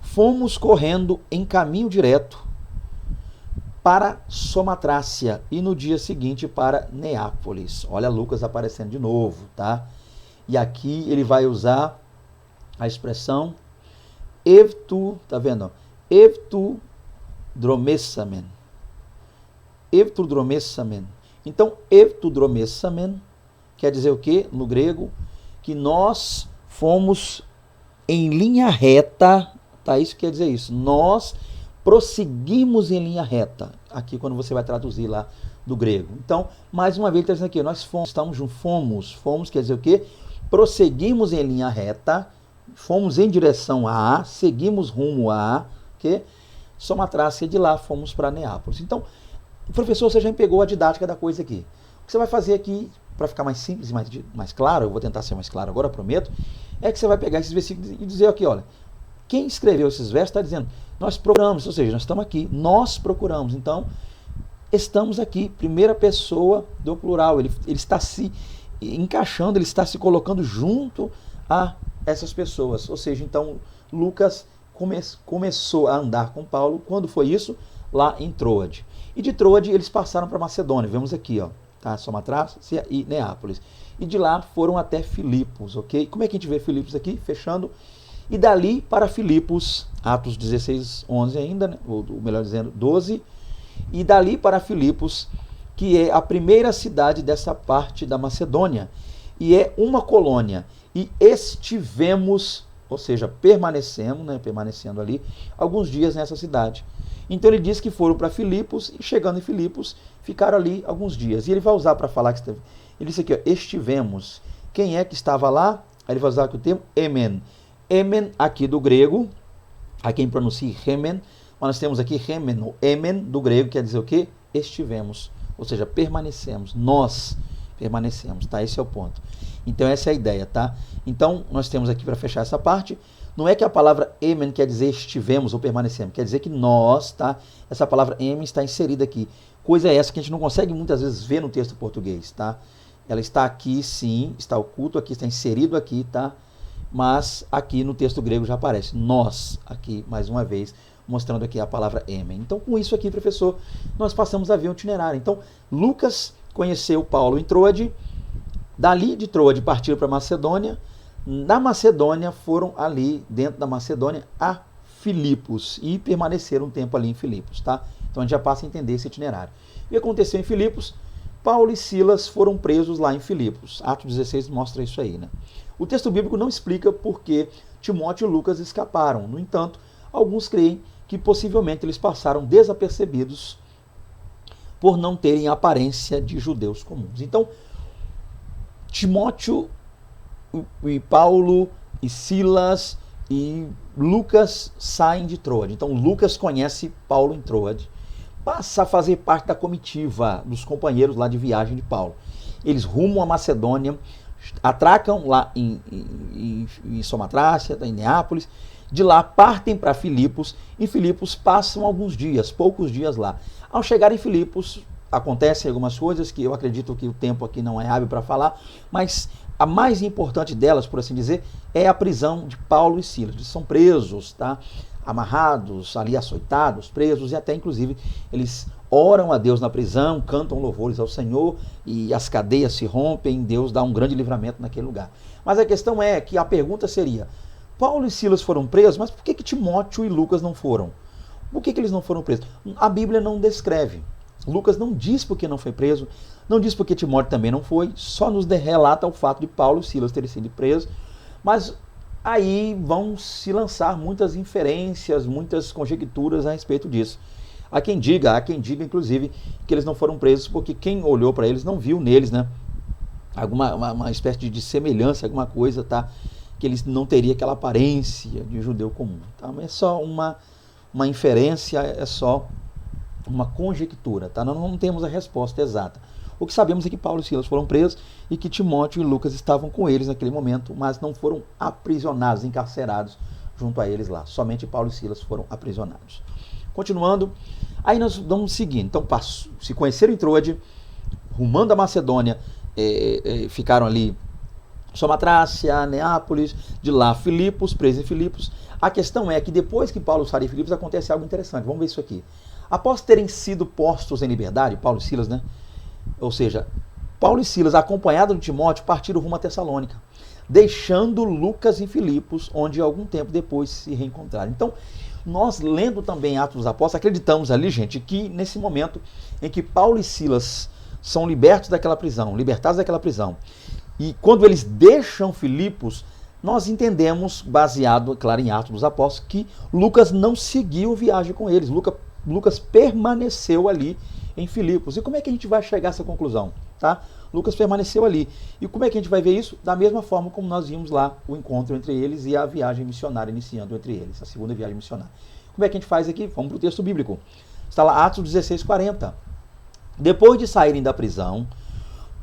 fomos correndo em caminho direto para Samatrácia e no dia seguinte para Neápolis. Olha Lucas aparecendo de novo, tá? E aqui ele vai usar a expressão evtu, tá vendo? Evtu dromessamen. Evtudromessamen. Então, evtudromessamen quer dizer o quê? No grego, que nós fomos em linha reta, tá? Isso quer dizer isso. Nós prosseguimos em linha reta. Aqui, quando você vai traduzir lá do grego. Então, mais uma vez, está dizendo aqui, nós fomos, estamos juntos, fomos quer dizer o quê? Prosseguimos em linha reta, fomos em direção a, seguimos rumo a, que Samatrácia, de lá fomos para Neápolis. Então, professor, você já pegou a didática da coisa aqui. O que você vai fazer aqui, para ficar mais simples e mais claro, eu vou tentar ser mais claro agora, prometo, é que você vai pegar esses versículos e dizer aqui, olha, quem escreveu esses versos está dizendo, nós procuramos, ou seja, nós estamos aqui, nós procuramos. Então, estamos aqui, primeira pessoa do plural, ele está se encaixando, ele está se colocando junto a essas pessoas. Ou seja, então, Lucas começou a andar com Paulo, quando foi isso? Lá em Troade. E de Troade eles passaram para Macedônia, vemos aqui, ó, tá? Samatrácia e Neápolis. E de lá foram até Filipos, ok? Como é que a gente vê Filipos aqui? Fechando. E dali para Filipos, Atos 16:11 ainda, né? Ou melhor dizendo, 12. E dali para Filipos, que é a primeira cidade dessa parte da Macedônia. E é uma colônia. E estivemos, ou seja, permanecemos, né? Permanecendo ali, alguns dias nessa cidade. Então ele diz que foram para Filipos e chegando em Filipos ficaram ali alguns dias. E ele vai usar para falar que esteve. Ele disse aqui, ó, estivemos. Quem é que estava lá? Aí ele vai usar aqui o termo emen. Emen aqui do grego, há quem pronuncie remen, mas nós temos aqui remen, o emen do grego quer dizer o quê? Estivemos, ou seja, permanecemos, nós permanecemos, tá? Esse é o ponto. Então essa é a ideia, tá? Então nós temos aqui para fechar essa parte, não é que a palavra emen quer dizer estivemos ou permanecemos, quer dizer que nós, tá? Essa palavra emen está inserida aqui. Coisa essa que a gente não consegue muitas vezes ver no texto português, tá? Ela está aqui sim, está oculto aqui, está inserido aqui, tá? Mas aqui no texto grego já aparece nós, aqui mais uma vez, mostrando aqui a palavra emen. Então com isso aqui, professor, nós passamos a ver o itinerário. Então Lucas conheceu Paulo em Troade, dali de Troade partiram para Macedônia, da Macedônia foram ali, dentro da Macedônia, a Filipos e permaneceram um tempo ali em Filipos, tá? Então a gente já passa a entender esse itinerário. O que aconteceu em Filipos? Paulo e Silas foram presos lá em Filipos. Atos 16 mostra isso aí, né? O texto bíblico não explica por que Timóteo e Lucas escaparam. No entanto, alguns creem que possivelmente eles passaram desapercebidos por não terem a aparência de judeus comuns. Então, Timóteo e Paulo e Silas e Lucas saem de Troade. Então, Lucas conhece Paulo em Troade, passa a fazer parte da comitiva dos companheiros lá de viagem de Paulo. Eles rumam a Macedônia, atracam lá em Samotracia, em Neápolis, de lá partem para Filipos, em Filipos passam alguns dias, poucos dias lá. Ao chegar em Filipos, acontecem algumas coisas que eu acredito que o tempo aqui não é hábil para falar, mas a mais importante delas, por assim dizer, é a prisão de Paulo e Silas. Eles são presos, tá? Amarrados, ali açoitados, presos, e até inclusive eles oram a Deus na prisão, cantam louvores ao Senhor e as cadeias se rompem, Deus dá um grande livramento naquele lugar. Mas a questão é que a pergunta seria, Paulo e Silas foram presos, mas por que Timóteo e Lucas não foram? Por que eles não foram presos? A Bíblia não descreve. Lucas não diz porque não foi preso, não diz porque Timóteo também não foi, só nos relata o fato de Paulo e Silas terem sido presos, mas aí vão se lançar muitas inferências, muitas conjecturas a respeito disso. Há quem diga inclusive, que eles não foram presos porque quem olhou para eles não viu neles, né, uma espécie de semelhança, alguma coisa, tá, que eles não teriam aquela aparência de judeu comum. Tá? Mas é só uma inferência, é só uma conjectura, tá? Nós não temos a resposta exata. O que sabemos é que Paulo e Silas foram presos e que Timóteo e Lucas estavam com eles naquele momento, mas não foram aprisionados, encarcerados junto a eles lá. Somente Paulo e Silas foram aprisionados. Continuando, aí nós vamos seguir. Então, se conheceram em Troade, rumando a Macedônia, ficaram ali Samotracia, Neápolis, de lá Filipos, presos em Filipos. A questão é que depois que Paulo sai de Filipos, acontece algo interessante. Vamos ver isso aqui. Após terem sido postos em liberdade, Paulo e Silas, né? Ou seja, Paulo e Silas, acompanhados de Timóteo, partiram rumo a Tessalônica, deixando Lucas em Filipos, onde algum tempo depois se reencontraram. Então, nós lendo também Atos dos Apóstolos, acreditamos ali, gente, que nesse momento em que Paulo e Silas são libertados daquela prisão, e quando eles deixam Filipos, nós entendemos, baseado, claro, em Atos dos Apóstolos, que Lucas não seguiu viagem com eles. Lucas permaneceu ali em Filipos. E como é que a gente vai chegar a essa conclusão? Tá? Lucas permaneceu ali. E como é que a gente vai ver isso? Da mesma forma como nós vimos lá o encontro entre eles e a viagem missionária iniciando entre eles, a segunda viagem missionária. Como é que a gente faz aqui? Vamos para o texto bíblico. Está lá Atos 16:40. Depois de saírem da prisão,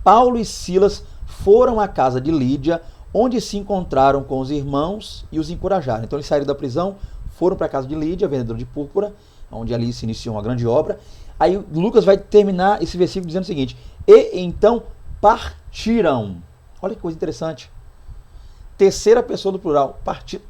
Paulo e Silas foram à casa de Lídia, onde se encontraram com os irmãos e os encorajaram. Então eles saíram da prisão, foram para a casa de Lídia, vendedora de púrpura, onde ali se iniciou uma grande obra. Aí Lucas vai terminar esse versículo dizendo o seguinte: e então partiram. Olha que coisa interessante. Terceira pessoa do plural,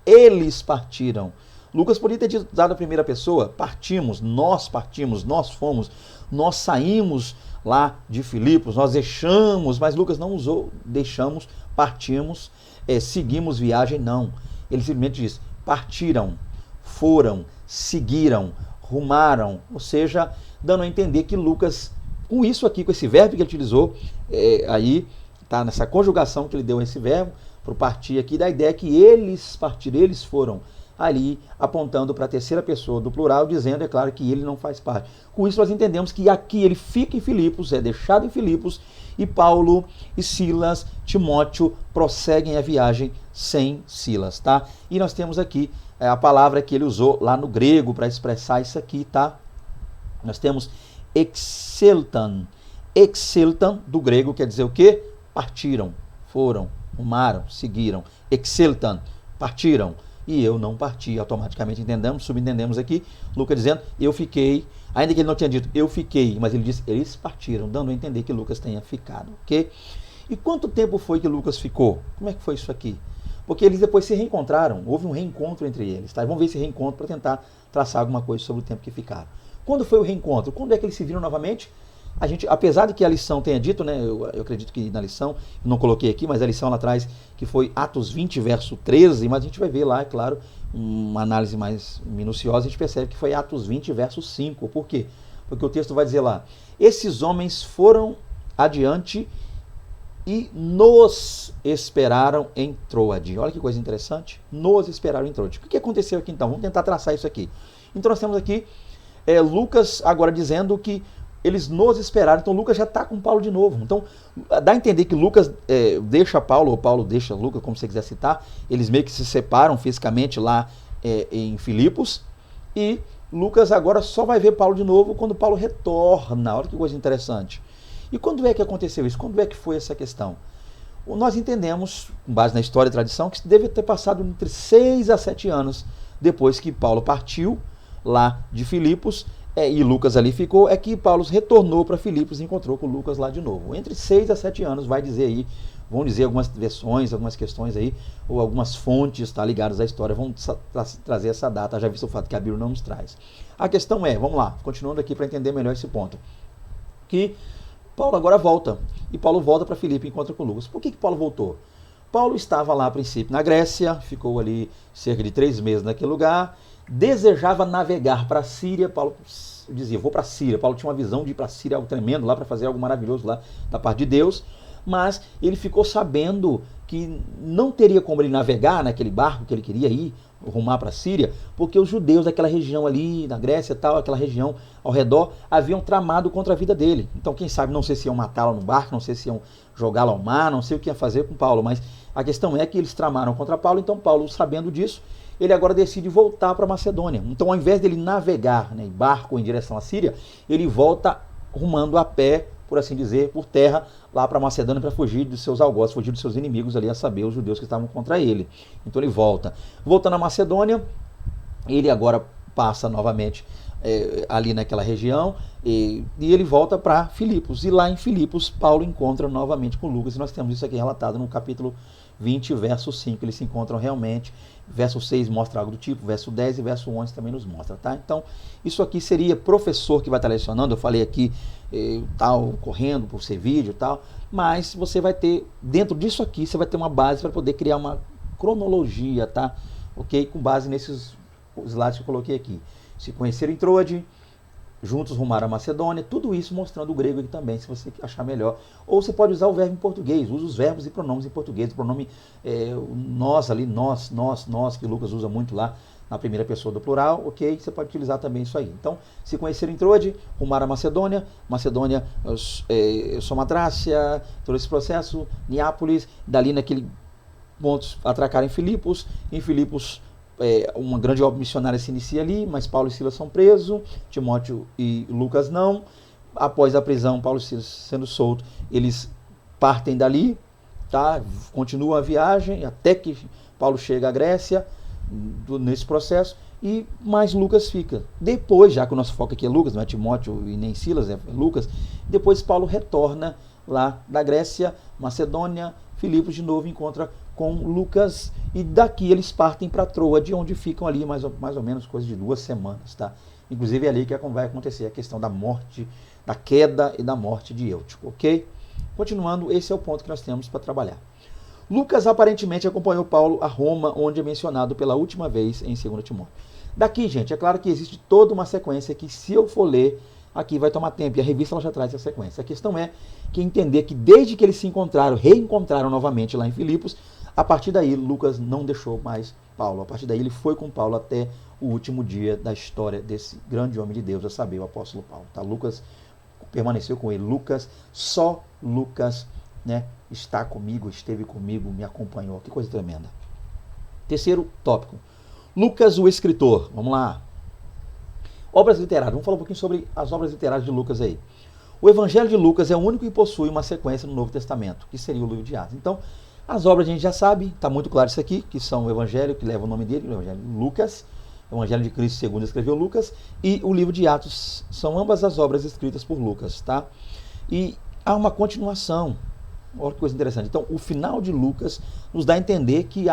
eles partiram. Lucas podia ter dado a primeira pessoa, partimos, nós fomos, nós saímos lá de Filipos, nós deixamos, mas Lucas não usou deixamos, partimos, seguimos viagem, não. Ele simplesmente diz, partiram, foram, seguiram, rumaram, ou seja, dando a entender que Lucas, com isso aqui, com esse verbo que ele utilizou, aí está nessa conjugação que ele deu a esse verbo, para o partir aqui, da ideia que eles partiram, eles foram ali apontando para a terceira pessoa do plural, dizendo, é claro, que ele não faz parte. Com isso nós entendemos que aqui ele fica em Filipos, é deixado em Filipos, e Paulo e Silas, Timóteo, prosseguem a viagem sem Silas, tá? E nós temos aqui a palavra que ele usou lá no grego para expressar isso aqui, tá? Nós temos exceltan. Exceltan, do grego, quer dizer o quê? Partiram, foram, rumaram, seguiram. Exceltan, partiram. E eu não parti, automaticamente entendemos, subentendemos aqui, Lucas dizendo, eu fiquei, ainda que ele não tinha dito, eu fiquei, mas ele disse, eles partiram, dando a entender que Lucas tenha ficado, ok? E quanto tempo foi que Lucas ficou? Como é que foi isso aqui? Porque eles depois se reencontraram, houve um reencontro entre eles, tá? Vamos ver esse reencontro para tentar traçar alguma coisa sobre o tempo que ficaram. Quando foi o reencontro? Quando é que eles se viram novamente? A gente, apesar de que a lição tenha dito, né, eu acredito que na lição, não coloquei aqui, mas a lição lá atrás, que foi Atos 20, verso 13, mas a gente vai ver lá, é claro, uma análise mais minuciosa, a gente percebe que foi Atos 20, verso 5. Por quê? Porque o texto vai dizer lá, esses homens foram adiante e nos esperaram em Troade. Olha que coisa interessante, nos esperaram em Troade. O que aconteceu aqui então? Vamos tentar traçar isso aqui. Então nós temos aqui Lucas agora dizendo que eles nos esperaram, então Lucas já está com Paulo de novo. Então dá a entender que Lucas deixa Paulo, ou Paulo deixa Lucas, como você quiser citar, eles meio que se separam fisicamente lá em Filipos, e Lucas agora só vai ver Paulo de novo quando Paulo retorna. Olha que coisa interessante. E quando é que aconteceu isso? Quando é que foi essa questão? Nós entendemos, com base na história e tradição, que deve ter passado entre 6 a 7 anos depois que Paulo partiu lá de Filipos, e Lucas ali ficou, é que Paulo retornou para Filipos e encontrou com Lucas lá de novo. Entre 6 a 7 anos, vai dizer aí, vão dizer algumas versões, algumas questões aí, ou algumas fontes ligadas à história, vão trazer essa data, já visto o fato que a Bíblia não nos traz. A questão é, vamos lá, continuando aqui para entender melhor esse ponto, que Paulo agora volta, e Paulo volta para Filipe e encontra com Lucas. Por que Paulo voltou? Paulo estava lá a princípio na Grécia, ficou ali cerca de 3 meses naquele lugar, desejava navegar para a Síria. Paulo dizia, vou para a Síria. Paulo tinha uma visão de ir para a Síria, algo tremendo lá, para fazer algo maravilhoso lá da parte de Deus, mas ele ficou sabendo que não teria como ele navegar naquele barco que ele queria ir, rumar para a Síria, porque os judeus daquela região ali, na Grécia e tal, aquela região ao redor, haviam tramado contra a vida dele. Então, quem sabe, não sei se iam matá-lo no barco, não sei se iam jogá-lo ao mar, não sei o que ia fazer com Paulo, mas a questão é que eles tramaram contra Paulo, então Paulo, sabendo disso, ele agora decide voltar para Macedônia. Então, ao invés dele navegar em barco em direção à Síria, ele volta rumando a pé, por assim dizer, por terra, lá para Macedônia, para fugir dos seus algozes, fugir dos seus inimigos ali, a saber, os judeus que estavam contra ele. Então ele volta. Voltando à Macedônia, ele agora passa novamente ali naquela região, e ele volta para Filipos. E lá em Filipos, Paulo encontra novamente com Lucas, e nós temos isso aqui relatado no capítulo 20, verso 5, eles se encontram realmente. Verso 6 mostra algo do tipo, verso 10 e verso 11 também nos mostra, tá? Então, isso aqui seria professor que vai estar lecionando, eu falei aqui, tal, correndo por ser vídeo e tal, mas você vai ter, dentro disso aqui, você vai ter uma base para poder criar uma cronologia, tá? Ok? Com base nesses slides que eu coloquei aqui. Se conheceram em Troade, juntos rumaram a Macedônia, tudo isso mostrando o grego aqui também, se você achar melhor. Ou você pode usar o verbo em português, usa os verbos e pronomes em português, o pronome nós ali, nós, que o Lucas usa muito lá na primeira pessoa do plural, ok? Você pode utilizar também isso aí. Então, se conheceram em Troade, rumaram a Macedônia, Samothrácia, todo esse processo, Neápolis, dali naquele ponto atracaram em Filipos uma grande obra missionária se inicia ali, mas Paulo e Silas são presos, Timóteo e Lucas não. Após a prisão, Paulo e Silas sendo soltos, eles partem dali, tá? Continuam a viagem até que Paulo chega à Grécia, nesse processo, e mais Lucas fica. Depois, já que o nosso foco aqui é Lucas, não é Timóteo e nem Silas, é Lucas, depois Paulo retorna lá da Grécia, Macedônia, Filipos de novo encontra com Lucas, e daqui eles partem para Troade, onde ficam ali mais ou menos coisa de 2 semanas, tá? Inclusive é ali que vai acontecer a questão da morte, da queda e da morte de Eutico, ok? Continuando, esse é o ponto que nós temos para trabalhar. Lucas aparentemente acompanhou Paulo a Roma, onde é mencionado pela última vez em 2 Timóteo. Daqui, gente, é claro que existe toda uma sequência que, se eu for ler, aqui vai tomar tempo, e a revista ela já traz essa sequência. A questão é que entender que desde que eles se reencontraram novamente lá em Filipos, a partir daí Lucas não deixou mais Paulo. A partir daí ele foi com Paulo até o último dia da história desse grande homem de Deus, a saber, o apóstolo Paulo. Tá? Lucas permaneceu com ele. Só Lucas, né, está comigo, esteve comigo, me acompanhou. Que coisa tremenda. Terceiro tópico. Lucas, o escritor. Vamos lá. Obras literárias. Vamos falar um pouquinho sobre as obras literárias de Lucas aí. O Evangelho de Lucas é o único que possui uma sequência no Novo Testamento, que seria o livro de Atos. Então, as obras a gente já sabe, está muito claro isso aqui, que são o Evangelho, que leva o nome dele, o Evangelho de Lucas, o Evangelho de Cristo segundo escreveu Lucas, e o livro de Atos. São ambas as obras escritas por Lucas, tá? E há uma continuação. Olha que coisa interessante. Então, o final de Lucas nos dá a entender que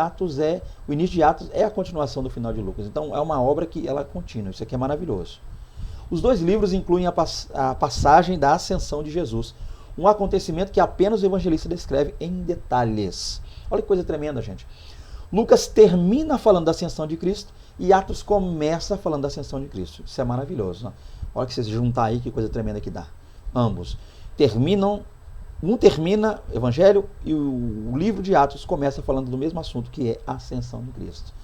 o início de Atos é a continuação do final de Lucas. Então, é uma obra que ela é contínua. Isso aqui é maravilhoso. Os dois livros incluem a passagem da ascensão de Jesus, um acontecimento que apenas o evangelista descreve em detalhes. Olha que coisa tremenda, gente. Lucas termina falando da ascensão de Cristo e Atos começa falando da ascensão de Cristo. Isso é maravilhoso, né? Olha que você se juntar aí, que coisa tremenda que dá. Ambos terminam. Um termina o Evangelho e o livro de Atos começa falando do mesmo assunto, que é a ascensão de Cristo.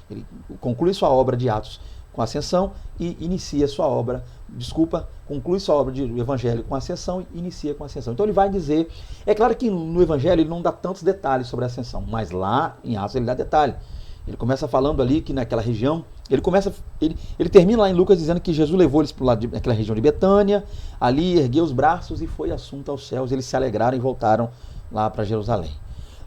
Ele conclui sua obra de Atos com a ascensão e conclui sua obra de Evangelho com a ascensão e inicia com a ascensão. Então ele vai dizer, é claro que no Evangelho ele não dá tantos detalhes sobre a ascensão, mas lá em Atos ele dá detalhe. Ele começa falando ali que naquela região, ele termina lá em Lucas dizendo que Jesus levou eles para o lado daquela região de Betânia, ali ergueu os braços e foi assunto aos céus, eles se alegraram e voltaram lá para Jerusalém.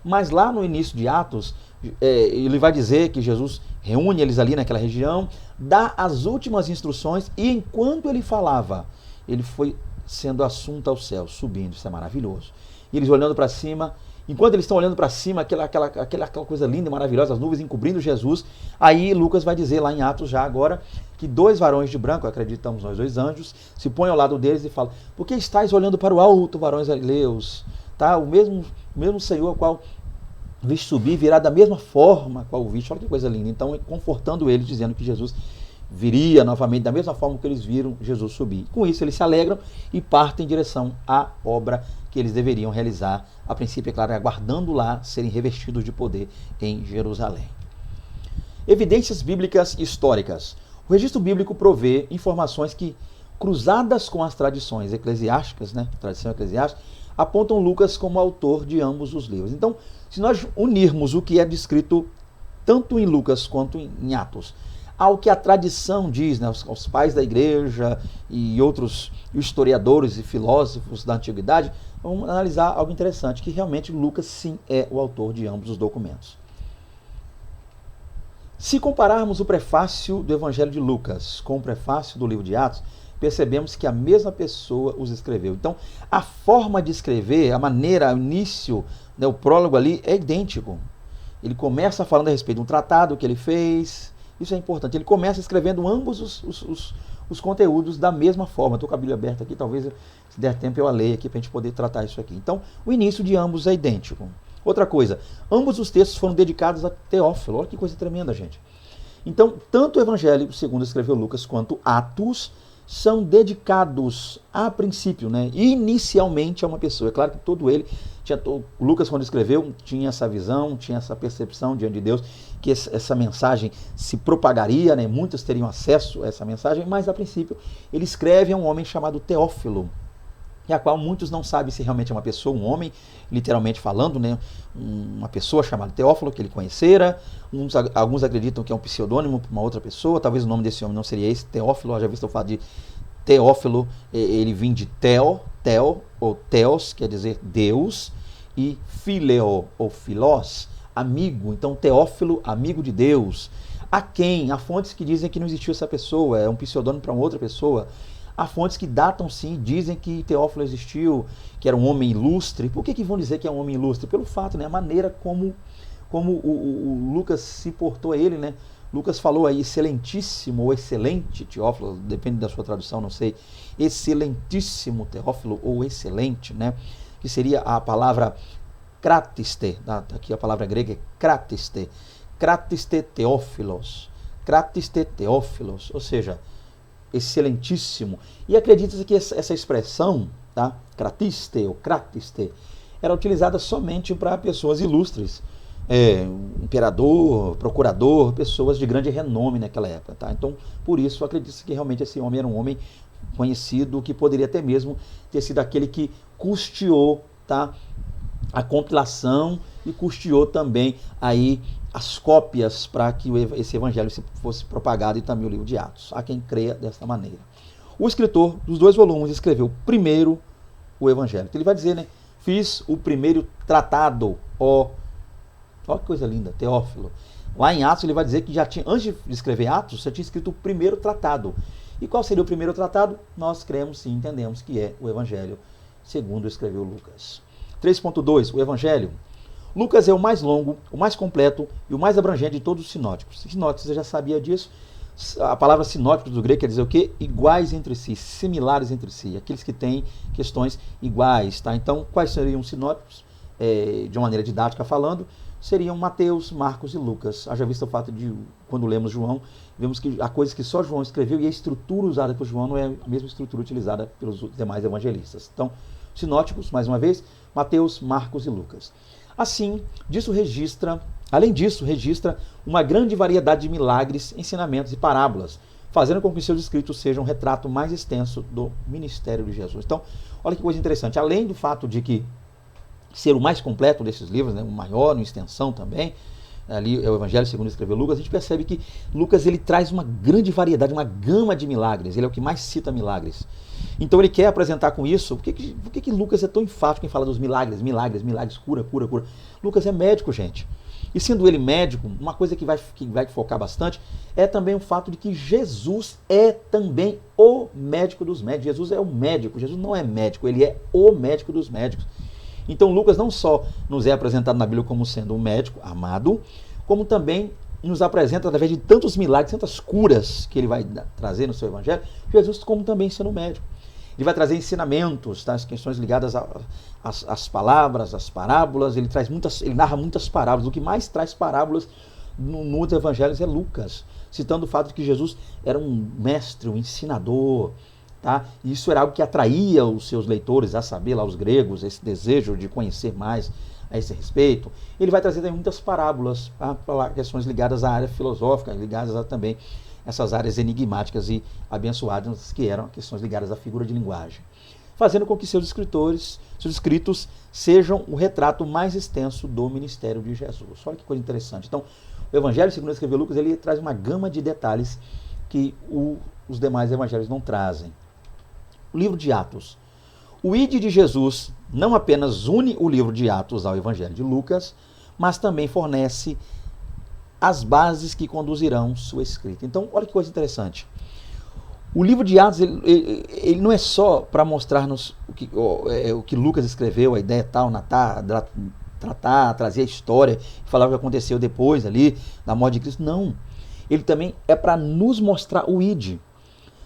Mas lá no início de Atos, ele vai dizer que Jesus reúne eles ali naquela região, dá as últimas instruções e enquanto ele falava, ele foi sendo assunto aos céus, subindo. Isso é maravilhoso. E eles olhando para cima, enquanto eles estão olhando para cima, aquela coisa linda e maravilhosa, as nuvens encobrindo Jesus, aí Lucas vai dizer lá em Atos já agora, que dois varões de branco, acreditamos nós, dois anjos, se põem ao lado deles e falam, por que estáis olhando para o alto, varões galileus? Tá? O mesmo Senhor ao qual viste subir, virá da mesma forma qual o viste. Olha que coisa linda. Então, confortando eles, dizendo que Jesus viria novamente da mesma forma que eles viram Jesus subir. Com isso, eles se alegram e partem em direção à obra que eles deveriam realizar, a princípio, é claro, aguardando lá serem revestidos de poder em Jerusalém. Evidências bíblicas históricas. O registro bíblico provê informações que, cruzadas com as tradições eclesiásticas, né, tradição eclesiástica, apontam Lucas como autor de ambos os livros. Então, se nós unirmos o que é descrito tanto em Lucas quanto em Atos, ao que a tradição diz, né, os pais da igreja e outros historiadores e filósofos da antiguidade, vamos analisar algo interessante, que realmente Lucas sim é o autor de ambos os documentos. Se compararmos o prefácio do Evangelho de Lucas com o prefácio do livro de Atos, percebemos que a mesma pessoa os escreveu. Então, a forma de escrever, a maneira, o início, né, o prólogo ali é idêntico. Ele começa falando a respeito de um tratado que ele fez. Isso é importante. Ele começa escrevendo ambos os conteúdos da mesma forma. Estou com a Bíblia aberta aqui, talvez, se der tempo, eu a leia aqui para a gente poder tratar isso aqui. Então, o início de ambos é idêntico. Outra coisa, ambos os textos foram dedicados a Teófilo. Olha que coisa tremenda, gente. Então, tanto o Evangelho, segundo escreveu Lucas, quanto Atos, são dedicados, a princípio, né, inicialmente a uma pessoa. É claro que Lucas, quando escreveu, tinha essa visão, tinha essa percepção diante de Deus, que essa mensagem se propagaria, né, muitos teriam acesso a essa mensagem, mas a princípio ele escreve a um homem chamado Teófilo, e a qual muitos não sabem se realmente é uma pessoa, um homem, literalmente falando, né, uma pessoa chamada Teófilo, que ele conhecera. Alguns acreditam que é um pseudônimo para uma outra pessoa, talvez o nome desse homem não seria esse, Teófilo. Eu já visto eu falar de Teófilo, ele vem de Theo, ou Theos, quer dizer Deus, e Phileo, ou Philos, amigo. Então, Teófilo, amigo de Deus. Há fontes que dizem que não existiu essa pessoa, é um pseudônimo para uma outra pessoa. Há fontes que datam sim, dizem que Teófilo existiu, que era um homem ilustre. Por que vão dizer que é um homem ilustre? Pelo fato, né, a maneira como o Lucas se portou a ele, né? Lucas falou aí excelentíssimo ou excelente Teófilo, depende da sua tradução, não sei. Excelentíssimo Teófilo ou excelente, né? Que seria a palavra kratiste, aqui a palavra grega é kratiste Teófilos, ou seja, excelentíssimo. E acredita-se que essa expressão, tá, kratiste ou kratiste, era utilizada somente para pessoas ilustres. imperador, procurador, pessoas de grande renome naquela época. Tá? Então, por isso, acredita-se que realmente esse homem era um homem conhecido, que poderia até mesmo ter sido aquele que custeou, tá, a compilação e custeou também aí as cópias para que esse evangelho fosse propagado, e também o livro de Atos. Há quem creia desta maneira. O escritor dos 2 volumes escreveu primeiro o evangelho. Então ele vai dizer, né? Fiz o primeiro tratado, ó que coisa linda, Teófilo. Lá em Atos ele vai dizer que já tinha, antes de escrever Atos, já tinha escrito o primeiro tratado. E qual seria o primeiro tratado? Nós cremos sim, entendemos que é o evangelho, segundo escreveu Lucas. 3.2, o evangelho. Lucas é o mais longo, o mais completo e o mais abrangente de todos os sinóticos. Sinóticos, você já sabia disso. A palavra sinótico do grego quer dizer o quê? Iguais entre si, similares entre si. Aqueles que têm questões iguais. Tá? Então, quais seriam os sinóticos? De uma maneira didática falando, seriam Mateus, Marcos e Lucas. Haja visto o fato de, quando lemos João, vemos que há coisas que só João escreveu e a estrutura usada por João não é a mesma estrutura utilizada pelos demais evangelistas. Então, sinóticos, mais uma vez, Mateus, Marcos e Lucas. Assim, além disso, registra uma grande variedade de milagres, ensinamentos e parábolas, fazendo com que seus escritos sejam um retrato mais extenso do ministério de Jesus. Então, olha que coisa interessante. Além do fato de que ser o mais completo desses livros, né, o maior em extensão também, ali é o Evangelho segundo escreveu Lucas, a gente percebe que Lucas ele traz uma grande variedade, uma gama de milagres. Ele é o que mais cita milagres. Então ele quer apresentar com isso, por que Lucas é tão enfático em falar dos milagres, cura. Lucas é médico, gente. E sendo ele médico, uma coisa que vai focar bastante é também o fato de que Jesus é também o médico dos médicos. Jesus é o médico, Jesus não é médico, ele é o médico dos médicos. Então Lucas não só nos é apresentado na Bíblia como sendo um médico amado, como também nos apresenta através de tantos milagres, tantas curas que ele vai trazer no seu evangelho, Jesus como também sendo um médico. Ele vai trazer ensinamentos, tá? As questões ligadas às palavras, às parábolas. Ele narra muitas parábolas. O que mais traz parábolas nos evangelhos é Lucas, citando o fato de que Jesus era um mestre, um ensinador. Tá? E isso era algo que atraía os seus leitores, a saber, lá os gregos, esse desejo de conhecer mais a esse respeito. Ele vai trazer também muitas parábolas, tá? Questões ligadas à área filosófica, ligadas também essas áreas enigmáticas e abençoadas, que eram questões ligadas à figura de linguagem, fazendo com que seus escritos sejam o retrato mais extenso do ministério de Jesus. Olha que coisa interessante. Então, o Evangelho, segundo escreveu Lucas, ele traz uma gama de detalhes que os demais evangelhos não trazem. O livro de Atos. O ID de Jesus não apenas une o livro de Atos ao Evangelho de Lucas, mas também fornece as bases que conduzirão sua escrita. Então, olha que coisa interessante. O livro de Atos, ele não é só para mostrar-nos o que Lucas escreveu, a ideia tal, trazer a história, falar o que aconteceu depois ali, da morte de Cristo. Não. Ele também é para nos mostrar o ID.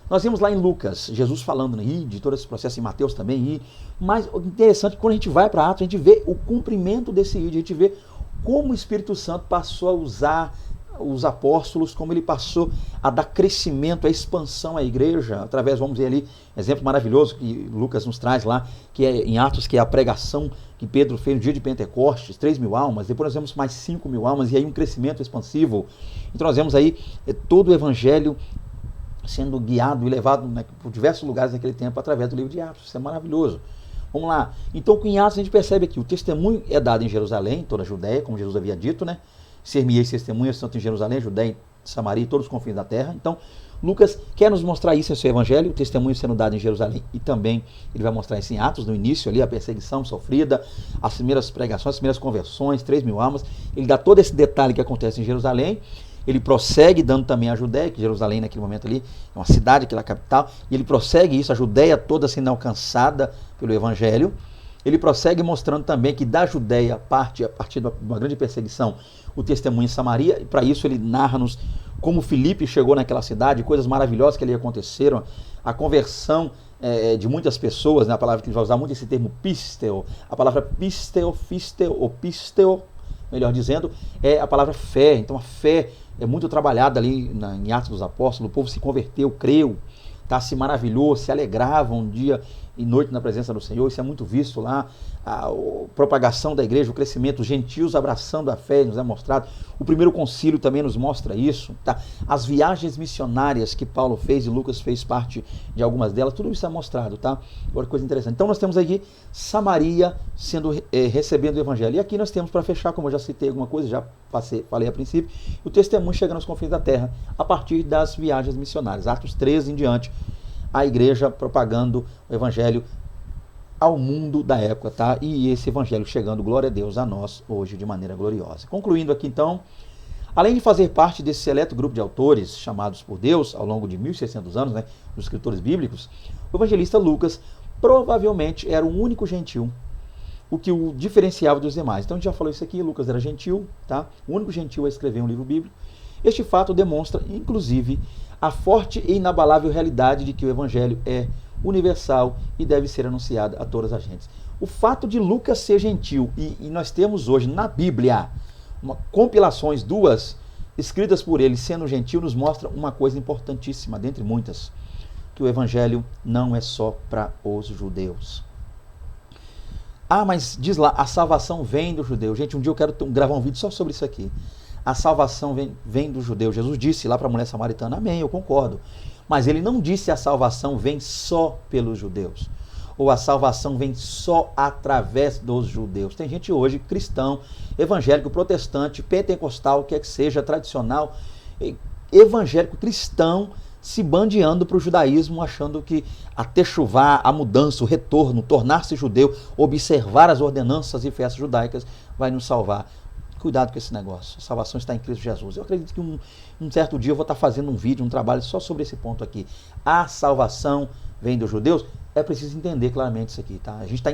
Nós vemos lá em Lucas, Jesus falando no ID, todo esse processo, em Mateus também, ID. Mas o interessante é que quando a gente vai para Atos, a gente vê o cumprimento desse ID, a gente vê como o Espírito Santo passou a usar os apóstolos, como ele passou a dar crescimento, a expansão à igreja, através, vamos ver ali, exemplo maravilhoso que Lucas nos traz lá, que é em Atos, que é a pregação que Pedro fez no dia de Pentecostes, 3.000 almas, depois nós vemos mais 5.000 almas, e aí um crescimento expansivo. Então nós vemos aí todo o evangelho sendo guiado e levado, né, por diversos lugares naquele tempo, através do livro de Atos. Isso é maravilhoso. Vamos lá. Então, com Atos a gente percebe aqui, o testemunho é dado em Jerusalém, em toda a Judéia, como Jesus havia dito, né? Ser-me-eis testemunhas, tanto em Jerusalém, Judéia, Samaria e todos os confins da terra. Então, Lucas quer nos mostrar isso em seu evangelho, o testemunho sendo dado em Jerusalém, e também ele vai mostrar isso em Atos, no início ali, a perseguição sofrida, as primeiras pregações, as primeiras conversões, 3.000 almas. Ele dá todo esse detalhe que acontece em Jerusalém. Ele prossegue dando também a Judéia, que Jerusalém naquele momento ali é uma cidade, aquela capital, e ele prossegue isso, a Judéia toda sendo alcançada pelo evangelho. Ele prossegue mostrando também que da Judéia, a partir de uma grande perseguição, o testemunho em Samaria, e para isso ele narra-nos como Filipe chegou naquela cidade, coisas maravilhosas que ali aconteceram, a conversão de muitas pessoas, né, a palavra que ele vai usar muito esse termo pisteu, a palavra pisteu, melhor dizendo, é a palavra fé. Então a fé é muito trabalhada ali em Atos dos Apóstolos, o povo se converteu, creu, tá, se maravilhou, se alegrava um dia e noite na presença do Senhor. Isso é muito visto lá, a propagação da igreja, o crescimento, os gentios abraçando a fé, nos é mostrado. O primeiro concílio também nos mostra isso, tá? As viagens missionárias que Paulo fez e Lucas fez parte de algumas delas, tudo isso é mostrado, tá? Agora, coisa interessante. Então nós temos aqui Samaria recebendo o evangelho. E aqui nós temos, para fechar, como eu já citei alguma coisa, já falei a princípio, o testemunho chegando aos confins da terra a partir das viagens missionárias. Atos 13 em diante, a igreja propagando o evangelho ao mundo da época, tá? E esse evangelho chegando, glória a Deus, a nós hoje de maneira gloriosa. Concluindo aqui então, além de fazer parte desse seleto grupo de autores chamados por Deus ao longo de 1600 anos, né, dos escritores bíblicos, o evangelista Lucas provavelmente era o único gentil, o que o diferenciava dos demais. Então a gente já falou isso aqui, Lucas era gentil, tá? O único gentil a escrever um livro bíblico. Este fato demonstra, inclusive, a forte e inabalável realidade de que o evangelho é universal e deve ser anunciado a todas as gentes. O fato de Lucas ser gentil, e nós temos hoje na Bíblia compilações, duas, escritas por ele sendo gentil, nos mostra uma coisa importantíssima, dentre muitas, que o evangelho não é só para os judeus. Ah, mas diz lá, a salvação vem do judeu. Gente, um dia eu quero gravar um vídeo só sobre isso aqui. A salvação vem do judeu. Jesus disse lá para a mulher samaritana, amém, eu concordo. Mas ele não disse a salvação vem só pelos judeus. Ou a salvação vem só através dos judeus. Tem gente hoje, cristão, evangélico, protestante, pentecostal, quer que seja, tradicional, evangélico, cristão, se bandeando para o judaísmo, achando que a techuvá, a mudança, o retorno, tornar-se judeu, observar as ordenanças e festas judaicas, vai nos salvar. Cuidado com esse negócio, a salvação está em Cristo Jesus. Eu acredito que um certo dia eu vou estar fazendo um vídeo, um trabalho só sobre esse ponto aqui. A salvação vem dos judeus? É preciso entender claramente isso aqui, tá? A gente está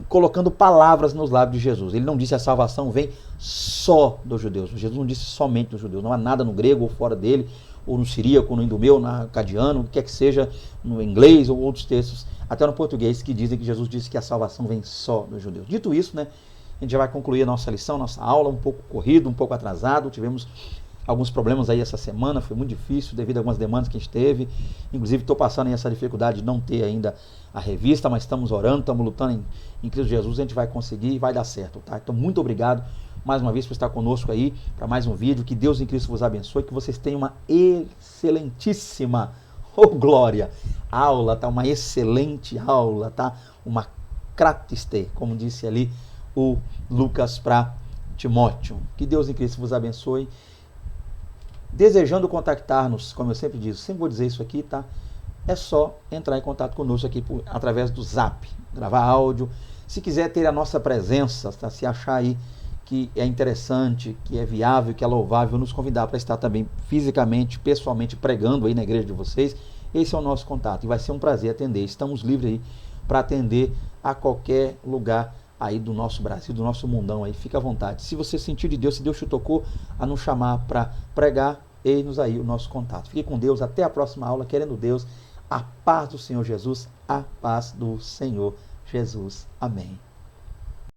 colocando palavras nos lábios de Jesus. Ele não disse a salvação vem só dos judeus. Jesus não disse somente dos judeus. Não há nada no grego ou fora dele, ou no siríaco, ou no indumeu, no acadiano, o que quer que seja, no inglês ou outros textos, até no português, que dizem que Jesus disse que a salvação vem só dos judeus. Dito isso, né? A gente já vai concluir a nossa lição, nossa aula, um pouco corrido, um pouco atrasado. Tivemos alguns problemas aí essa semana, foi muito difícil devido a algumas demandas que a gente teve. Inclusive estou passando aí essa dificuldade de não ter ainda a revista, mas estamos orando, estamos lutando em Cristo Jesus, a gente vai conseguir e vai dar certo, tá? Então muito obrigado mais uma vez por estar conosco aí para mais um vídeo. Que Deus em Cristo vos abençoe, que vocês tenham uma excelentíssima, glória, aula, tá? Uma excelente aula, tá? Uma cratiste, como disse ali o Lucas para Timóteo. Que Deus em Cristo vos abençoe. Desejando contactar-nos, como eu sempre digo, sempre vou dizer isso aqui, tá? É só entrar em contato conosco aqui através do Zap, gravar áudio. Se quiser ter a nossa presença, tá? Se achar aí que é interessante, que é viável, que é louvável, nos convidar para estar também fisicamente, pessoalmente, pregando aí na igreja de vocês, esse é o nosso contato e vai ser um prazer atender. Estamos livres aí para atender a qualquer lugar aí do nosso Brasil, do nosso mundão aí, fica à vontade. Se você sentir de Deus, se Deus te tocou a nos chamar para pregar, eis-nos aí o nosso contato. Fique com Deus, até a próxima aula, querendo Deus, a paz do Senhor Jesus, a paz do Senhor Jesus. Amém.